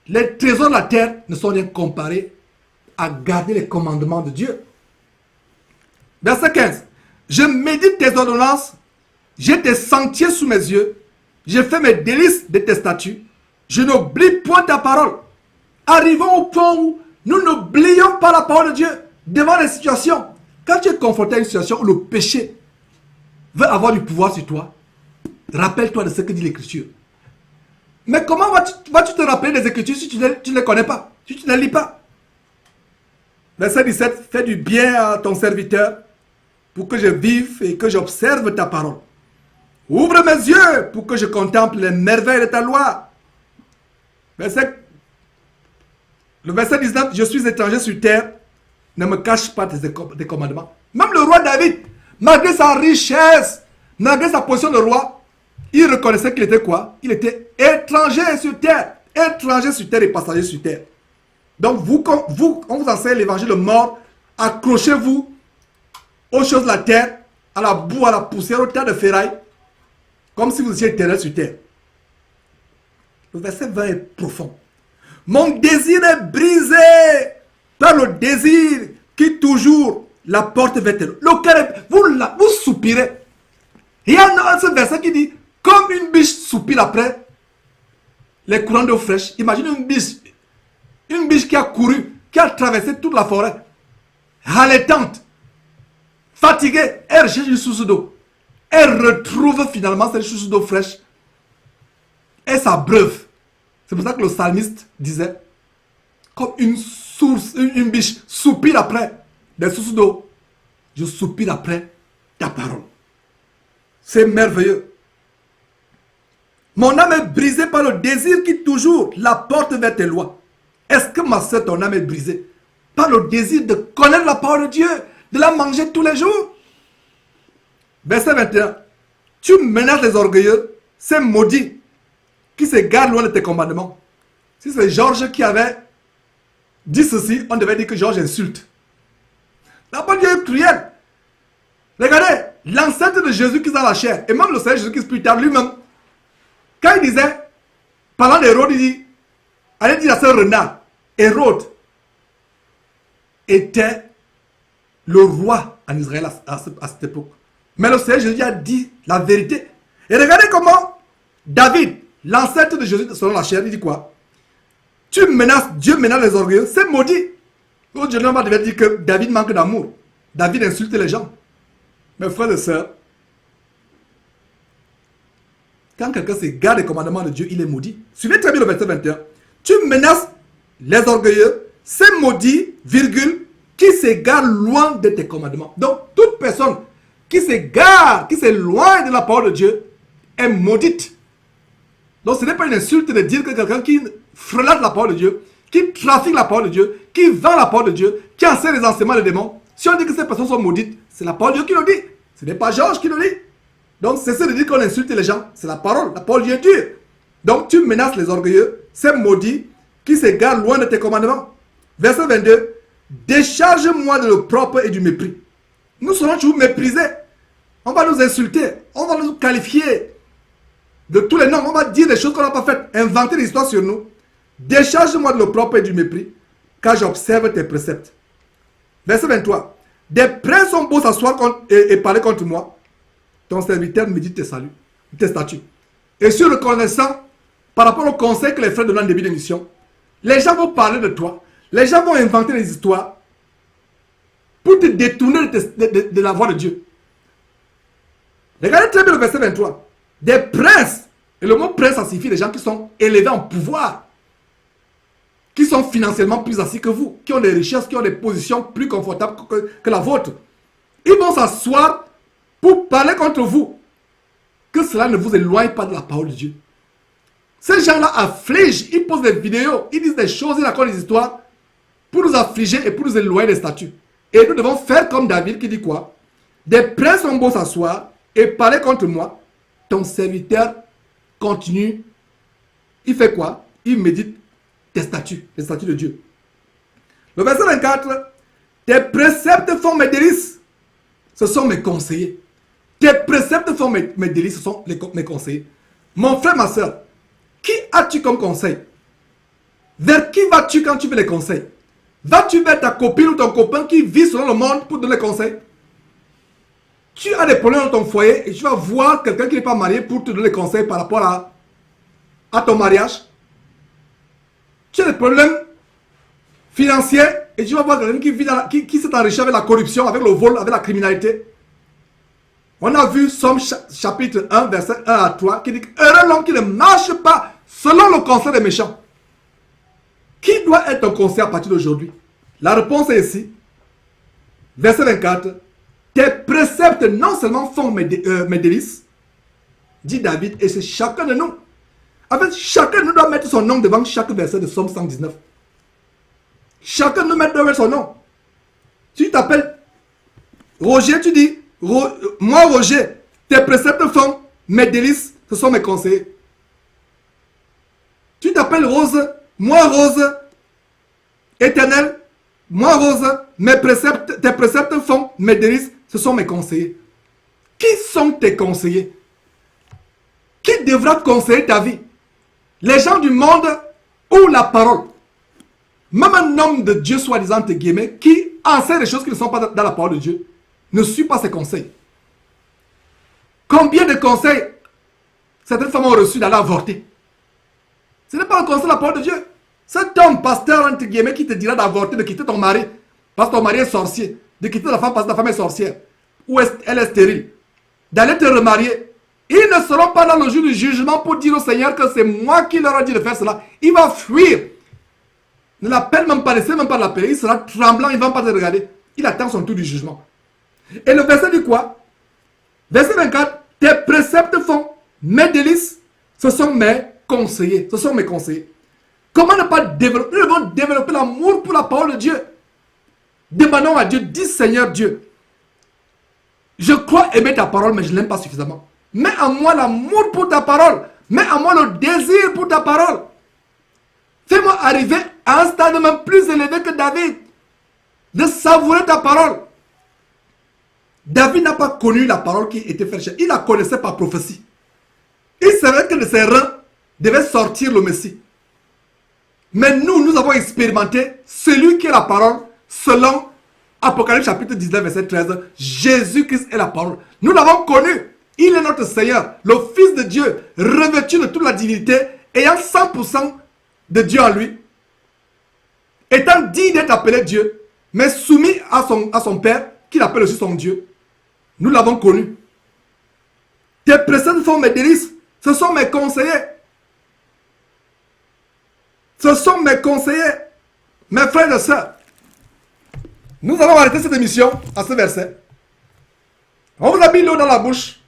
Les trésors de la terre ne sont rien comparés à garder les commandements de Dieu. Verset 15. Je médite tes ordonnances, j'ai tes sentiers sous mes yeux, j'ai fait mes délices de tes statuts, je n'oublie point ta parole. Arrivons au point où nous n'oublions pas la parole de Dieu devant les situations. Quand tu es confronté à une situation où le péché veut avoir du pouvoir sur toi, rappelle-toi de ce que dit l'Écriture. Mais comment vas-tu te rappeler des Écritures si tu ne les connais pas, si tu ne les lis pas? Verset 17, fais du bien à ton serviteur pour que je vive et que j'observe ta parole. Ouvre mes yeux pour que je contemple les merveilles de ta loi. Le verset 19, je suis étranger sur terre, ne me cache pas tes commandements. Même le roi David, malgré sa richesse, malgré sa position de roi, il reconnaissait qu'il était quoi? Il était étranger sur terre et passager sur terre. Donc on vous enseigne l'évangile de mort, accrochez-vous aux choses de la terre, à la boue, à la poussière, au tas de ferraille, comme si vous étiez éternel sur terre. Le verset 20 est profond. Mon désir est brisé par le désir qui toujours la porte vers tel. Vous soupirez. Il y a ce verset qui dit, comme une biche soupire après les courants d'eau fraîche. Imagine une biche qui a couru, qui a traversé toute la forêt, haletante, fatiguée, elle recherche une source d'eau. Elle retrouve finalement cette source d'eau fraîche et s'abreuve. C'est pour ça que le psalmiste disait, comme une biche soupire après des sources d'eau, je soupire après ta parole. C'est merveilleux. Mon âme est brisée par le désir qui toujours la porte vers tes lois. Est-ce que ma soeur, ton âme est brisée par le désir de connaître la parole de Dieu, de la manger tous les jours? Verset 21. Tu menaces les orgueilleux, c'est maudit, qui s'égarent loin de tes commandements. Si c'est Georges qui avait dit ceci, on devait dire que Georges insulte. La parole de Dieu est cruelle. Regardez, l'ancêtre de Jésus qui est dans la chair, et même le Seigneur Jésus qui est plus tard lui-même, quand il disait, parlant d'Hérode, il dit, allez dire à ce renard, Hérode était le roi en Israël à cette époque. Mais le Seigneur Jésus a dit la vérité. Et regardez comment David, l'ancêtre de Jésus selon la chair, il dit quoi? Dieu menace les orgueilleux, c'est maudit. L'autre jeune homme devait dire que David manque d'amour. David insulte les gens. Mes frères et sœurs, quand quelqu'un s'égare des commandements de Dieu, il est maudit. Suivez très bien le verset 21. Tu menaces les orgueilleux, c'est maudit, virgule, qui s'égare loin de tes commandements. Donc, toute personne qui s'égare, qui s'éloigne de la parole de Dieu, est maudite. Donc, ce n'est pas une insulte de dire que quelqu'un qui frelate la parole de Dieu, qui trafique la parole de Dieu, qui vend la parole de Dieu, qui enseigne les enseignements des démons, si on dit que ces personnes sont maudites, c'est la parole de Dieu qui le dit. Ce n'est pas Georges qui le dit. Donc, cessez de dire qu'on insulte les gens. C'est la parole. La parole de Dieu est dure. Donc, tu menaces les orgueilleux, c'est maudit, qui s'égare loin de tes commandements. Verset 22. Décharge-moi de l'opprobre et du mépris. Nous serons toujours méprisés. On va nous insulter. On va nous qualifier de tous les noms. On va dire des choses qu'on n'a pas faites. Inventer des histoires sur nous. Décharge-moi de l'opprobre et du mépris, car j'observe tes préceptes. Verset 23. Des princes sont beaux s'asseoir et parler contre moi. Ton serviteur médite tes statuts. Et sur le connaissant, par rapport au conseil que les frères donnent en début d'émission, les gens vont parler de toi. Les gens vont inventer des histoires pour te détourner de la voie de Dieu. Regardez très bien le verset 23. Des princes, et le mot prince, ça signifie des gens qui sont élevés en pouvoir, qui sont financièrement plus assis que vous, qui ont des richesses, qui ont des positions plus confortables que la vôtre. Ils vont s'asseoir pour parler contre vous. Que cela ne vous éloigne pas de la parole de Dieu. Ces gens-là affligent, ils posent des vidéos, ils disent des choses, ils racontent des histoires pour nous affliger et pour nous éloigner des statuts. Et nous devons faire comme David qui dit quoi? Des princes ont beau s'asseoir et parler contre moi. Ton serviteur continue. Il fait quoi? Il médite tes statuts, les statuts de Dieu. Le verset 24. Tes préceptes font mes délices. Ce sont mes conseillers. Tes préceptes font mes délices. Ce sont mes conseillers. Mon frère, ma soeur, qui as-tu comme conseil? Vers qui vas-tu quand tu veux les conseils? Vas-tu vers ta copine ou ton copain qui vit selon le monde pour donner des conseils? Tu as des problèmes dans ton foyer et tu vas voir quelqu'un qui n'est pas marié pour te donner des conseils par rapport à ton mariage. Tu as des problèmes financiers et tu vas voir quelqu'un qui s'est enrichi avec la corruption, avec le vol, avec la criminalité. On a vu Somme chapitre 1, verset 1 à 3 qui dit « Heureux l'homme qui ne marche pas selon le conseil des méchants ». Qui doit être ton conseil à partir d'aujourd'hui? La réponse est ici. Verset 24. Tes préceptes non seulement font mes délices, dit David, et c'est chacun de nous. En fait, chacun de nous doit mettre son nom devant chaque verset de Somme 119. Chacun de nous doit mettre son nom. Si tu t'appelles Roger, tu dis, moi Roger, tes préceptes font mes délices, ce sont mes conseillers. Tu t'appelles Rose, moi Rose, Éternel, moi Rose, tes préceptes font mes délices, ce sont mes conseillers. Qui sont tes conseillers? Qui devra conseiller ta vie? Les gens du monde ou la parole? Même un homme de Dieu, soi-disant, entre guillemets, qui enseigne des choses qui ne sont pas dans la parole de Dieu, ne suit pas ses conseils. Combien de conseils certaines femmes ont reçu d'aller avorter? Ce n'est pas un conseil de la parole de Dieu. Cet homme, pasteur, entre guillemets, qui te dira d'avorter, de quitter ton mari, parce que ton mari est sorcier, de quitter la femme parce que la femme est sorcière, ou elle est stérile, d'aller te remarier, ils ne seront pas dans le jour du jugement pour dire au Seigneur que c'est moi qui leur ai dit de faire cela. Il va fuir. Ne l'appelle même pas, n'essaie même pas de l'appeler. Il sera tremblant, il ne va pas te regarder. Il attend son tour du jugement. Et le verset dit quoi? Verset 24. Tes préceptes font mes délices. Ce sont mes conseillers. Ce sont mes conseillers. Comment ne pas développer? Nous devons développer l'amour pour la parole de Dieu. Demandons à Dieu, dis Seigneur Dieu, je crois aimer ta parole, mais je ne l'aime pas suffisamment. Mets en moi l'amour pour ta parole. Mets en moi le désir pour ta parole. Fais-moi arriver à un stade même plus élevé que David. De savourer ta parole. David n'a pas connu la parole qui était faite. Il la connaissait par prophétie. Il savait que de ses reins devait sortir le Messie. Mais nous avons expérimenté celui qui est la parole selon Apocalypse chapitre 19 verset 13. Jésus-Christ est la parole. Nous l'avons connu. Il est notre Seigneur, le Fils de Dieu, revêtu de toute la divinité, ayant 100% de Dieu en lui, étant digne d'être appelé Dieu, mais soumis à son Père, qu'il appelle aussi son Dieu. Nous l'avons connu. Tes préceptes font mes délices, ce sont mes conseillers. Ce sont mes conseillers, mes frères et sœurs. Nous allons arrêter cette émission à ce verset. On vous a mis l'eau dans la bouche.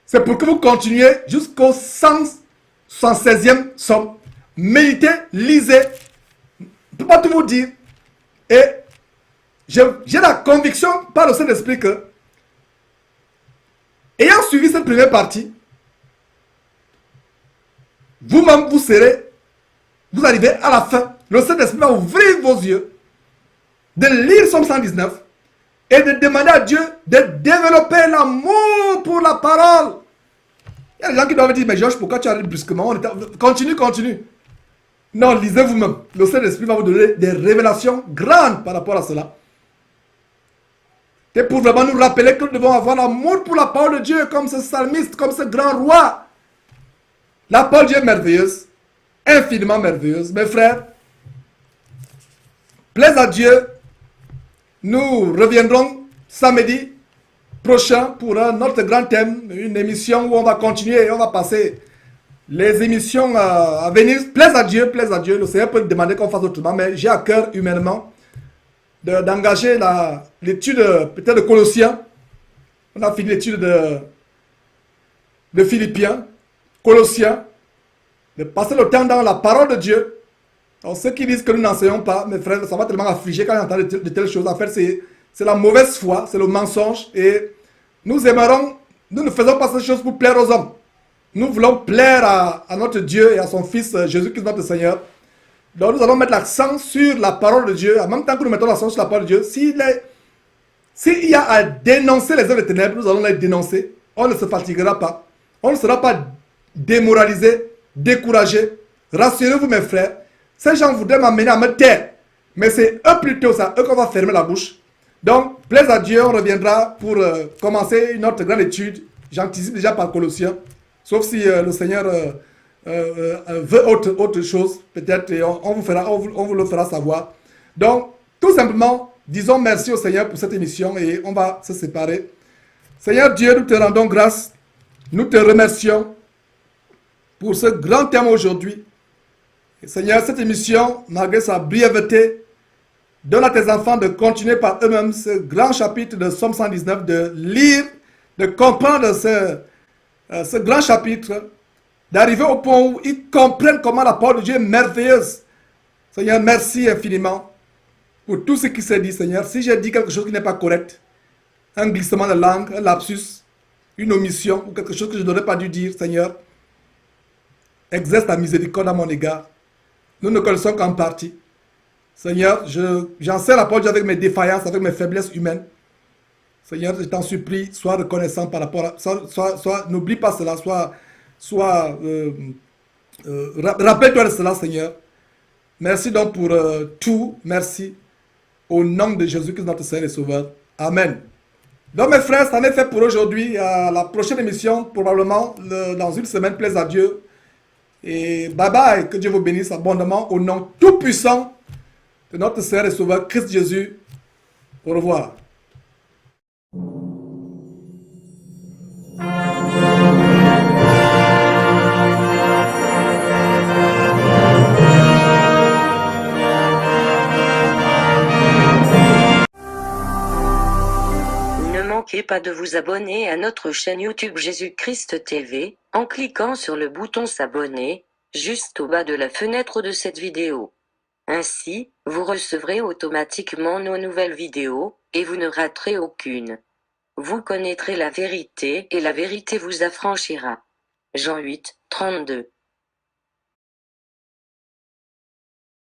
C'est pour que vous continuiez jusqu'au 116e somme. Méditez, lisez. Je ne peux pas tout vous dire. Et j'ai la conviction par le Saint-Esprit que, ayant suivi cette première partie, vous-même vous arrivez à la fin. Le Saint-Esprit va ouvrir vos yeux, de lire Somme 119 et de demander à Dieu de développer l'amour pour la parole. Il y a des gens qui doivent dire, mais Georges, pourquoi tu arrêtes brusquement? Continue. Non, lisez vous-même. Le Saint-Esprit va vous donner des révélations grandes par rapport à cela. C'est pour vraiment nous rappeler que nous devons avoir l'amour pour la parole de Dieu, comme ce psalmiste, comme ce grand roi. La parole de Dieu est merveilleuse, infiniment merveilleuse. Mes frères, plaise à Dieu, nous reviendrons samedi prochain pour un autre grand thème, une émission où on va continuer et on va passer les émissions à venir plaisent à Dieu, plaisent à Dieu. Le Seigneur peut demander qu'on fasse autrement, mais j'ai à cœur humainement d'engager l'étude peut-être de Colossiens. On a fini l'étude de Philippiens, Colossiens, de passer le temps dans la parole de Dieu. Alors ceux qui disent que nous n'enseignons pas, mes frères, ça va tellement affliger quand ils entendent de telles choses. En fait, c'est la mauvaise foi, c'est le mensonge. Et nous aimerons, nous ne faisons pas ces choses pour plaire aux hommes. Nous voulons plaire à notre Dieu et à son Fils Jésus-Christ notre Seigneur. Donc nous allons mettre l'accent sur la parole de Dieu. En même temps que nous mettons l'accent sur la parole de Dieu, s'il y a à dénoncer les œuvres des ténèbres, nous allons les dénoncer. On ne se fatiguera pas. On ne sera pas démoralisé, découragé. Rassurez-vous mes frères. Ces gens voudraient m'amener à me taire. Mais c'est eux plutôt, ça, eux qu'on va fermer la bouche. Donc, plaise à Dieu, on reviendra pour commencer notre grande étude. J'anticipe déjà par Colossiens. Sauf si le Seigneur veut autre chose, peut-être, et on vous le fera savoir. Donc, tout simplement, disons merci au Seigneur pour cette émission et on va se séparer. Seigneur Dieu, nous te rendons grâce. Nous te remercions pour ce grand thème aujourd'hui. Et Seigneur, cette émission, malgré sa brièveté, donne à tes enfants de continuer par eux-mêmes ce grand chapitre de Somme 119, de lire, de comprendre ce grand chapitre, d'arriver au point où ils comprennent comment la parole de Dieu est merveilleuse. Seigneur, merci infiniment pour tout ce qui s'est dit, Seigneur. Si j'ai dit quelque chose qui n'est pas correct, un glissement de langue, un lapsus, une omission ou quelque chose que je n'aurais pas dû dire, Seigneur, exerce ta miséricorde à mon égard. Nous ne connaissons qu'en partie. Seigneur, j'enseigne la parole de Dieu avec mes défaillances, avec mes faiblesses humaines. Seigneur, je t'en supplie, sois reconnaissant par rapport à... n'oublie pas cela, rappelle-toi de cela, Seigneur. Merci donc pour tout. Merci. Au nom de Jésus-Christ, notre Seigneur et Sauveur. Amen. Donc mes frères, ça en est fait pour aujourd'hui. À la prochaine émission, probablement dans une semaine, plaise à Dieu. Et bye bye, que Dieu vous bénisse abondamment au nom tout puissant de notre Seigneur et Sauveur Christ Jésus. Au revoir. Ne manquez pas de vous abonner à notre chaîne YouTube Jésus-Christ TV, en cliquant sur le bouton s'abonner, juste au bas de la fenêtre de cette vidéo. Ainsi, vous recevrez automatiquement nos nouvelles vidéos, et vous ne raterez aucune. Vous connaîtrez la vérité et la vérité vous affranchira. Jean 8, 32.